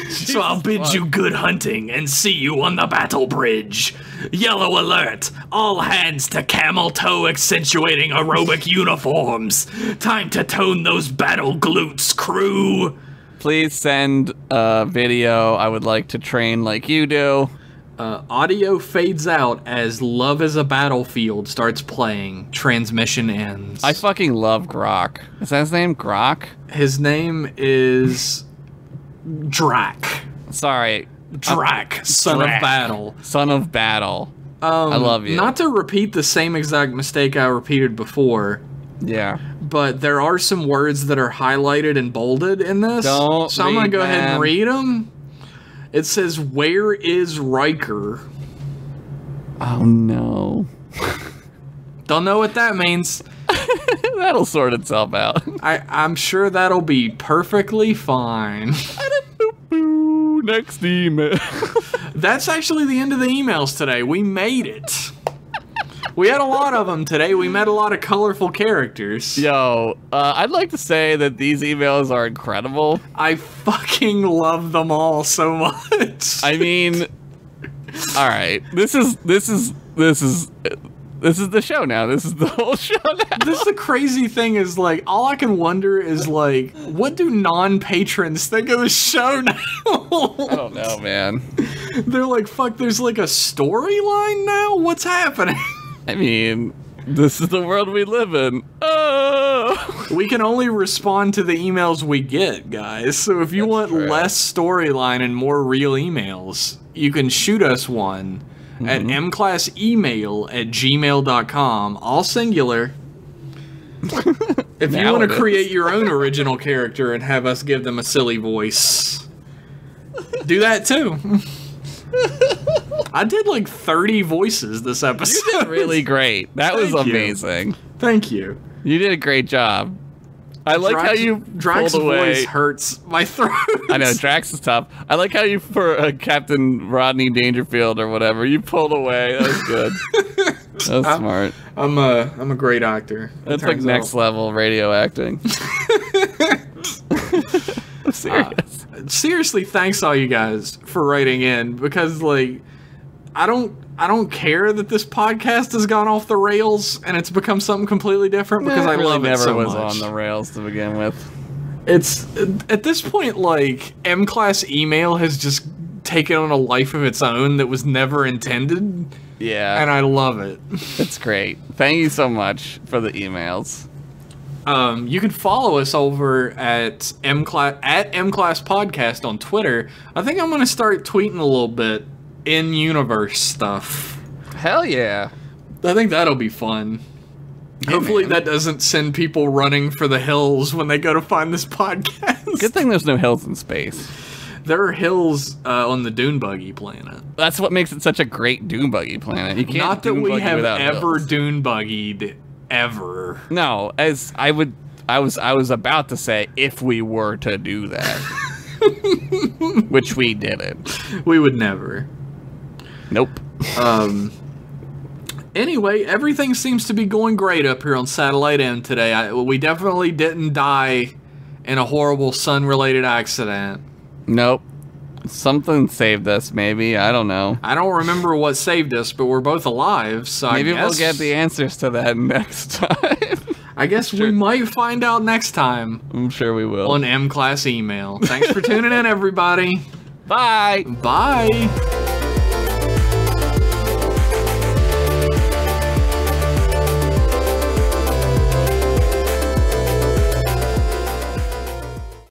So I'll bid you good hunting and see you on the battle bridge. Yellow alert! All hands to camel toe accentuating aerobic uniforms. Time to tone those battle glutes, crew.
Please send a video. I would like to train like you do.
Audio fades out as Love is a Battlefield starts playing. Transmission ends.
I fucking love Grok. Is that his name, Grok?
His name is Drac.
Sorry.
Drac, son of battle.
Son of battle. I love you.
Not to repeat the same exact mistake I repeated before.
Yeah.
But there are some words that are highlighted and bolded in this.
So
I'm going to go ahead and read them. It says, "Where is Riker?"
Oh, no.
Don't know what that means.
That'll sort itself out.
I'm sure that'll be perfectly fine.
Next email.
That's actually the end of the emails today. We made it. We had a lot of them today. We met a lot of colorful characters.
Yo, I'd like to say that these emails are incredible.
I fucking love them all so much.
I mean, all right. This is the show now. This is the whole show now.
This is the crazy thing is, like, all I can wonder is, like, what do non-patrons think of the show now?
I don't know, man.
They're like, fuck, there's like a storyline now? What's happening?
I mean, this is the world we live in. Oh!
We can only respond to the emails we get, guys. So if you want less storyline and more real emails, you can shoot us one at mclassemail@gmail.com, all singular. If you want to create your own original character and have us give them a silly voice, do that too. I did like 30 voices this episode.
You did really great. That was amazing.
Thank you.
You did a great job. I like how you
Drax's
pulled away.
voice hurts my throat.
I know, Drax is tough. I like how you, for Captain Rodney Dangerfield or whatever, you pulled away. That was good. That was smart.
I'm a great actor.
That's like next level radio acting. I'm serious.
Seriously, thanks all you guys for writing in, because like I don't care that this podcast has gone off the rails and it's become something completely different, because I love it so much.
Never was on the rails to begin with.
It's at this point, like, M-Class email has just taken on a life of its own that was never intended.
Yeah.
And I love it.
It's great. Thank you so much for the emails.
You can follow us over at M-Class Podcast on Twitter. I think I'm gonna start tweeting a little bit in-universe stuff.
Hell yeah.
I think that'll be fun.
Hey,
hopefully
man.
that doesn't send people running for the hills when they go to find this podcast.
Good thing there's no hills in space.
There are hills on the Dune Buggy planet.
That's what makes it such a great Dune Buggy planet. You can't
Not that
Dune
we
Buggy
have
without
ever
hills.
Dune Buggied ever.
No, as I was about to say, if we were to do that. Which we didn't.
We would never.
Nope.
Anyway, everything seems to be going great up here on Satellite M today. We definitely didn't die in a horrible sun-related accident.
Nope. Something saved us, maybe. I don't know.
I don't remember what saved us, but we're both alive, so
maybe
I guess
we'll get the answers to that next time.
I guess we might find out next time.
I'm sure we will.
On M-Class Email. Thanks for tuning in, everybody.
Bye.
Bye.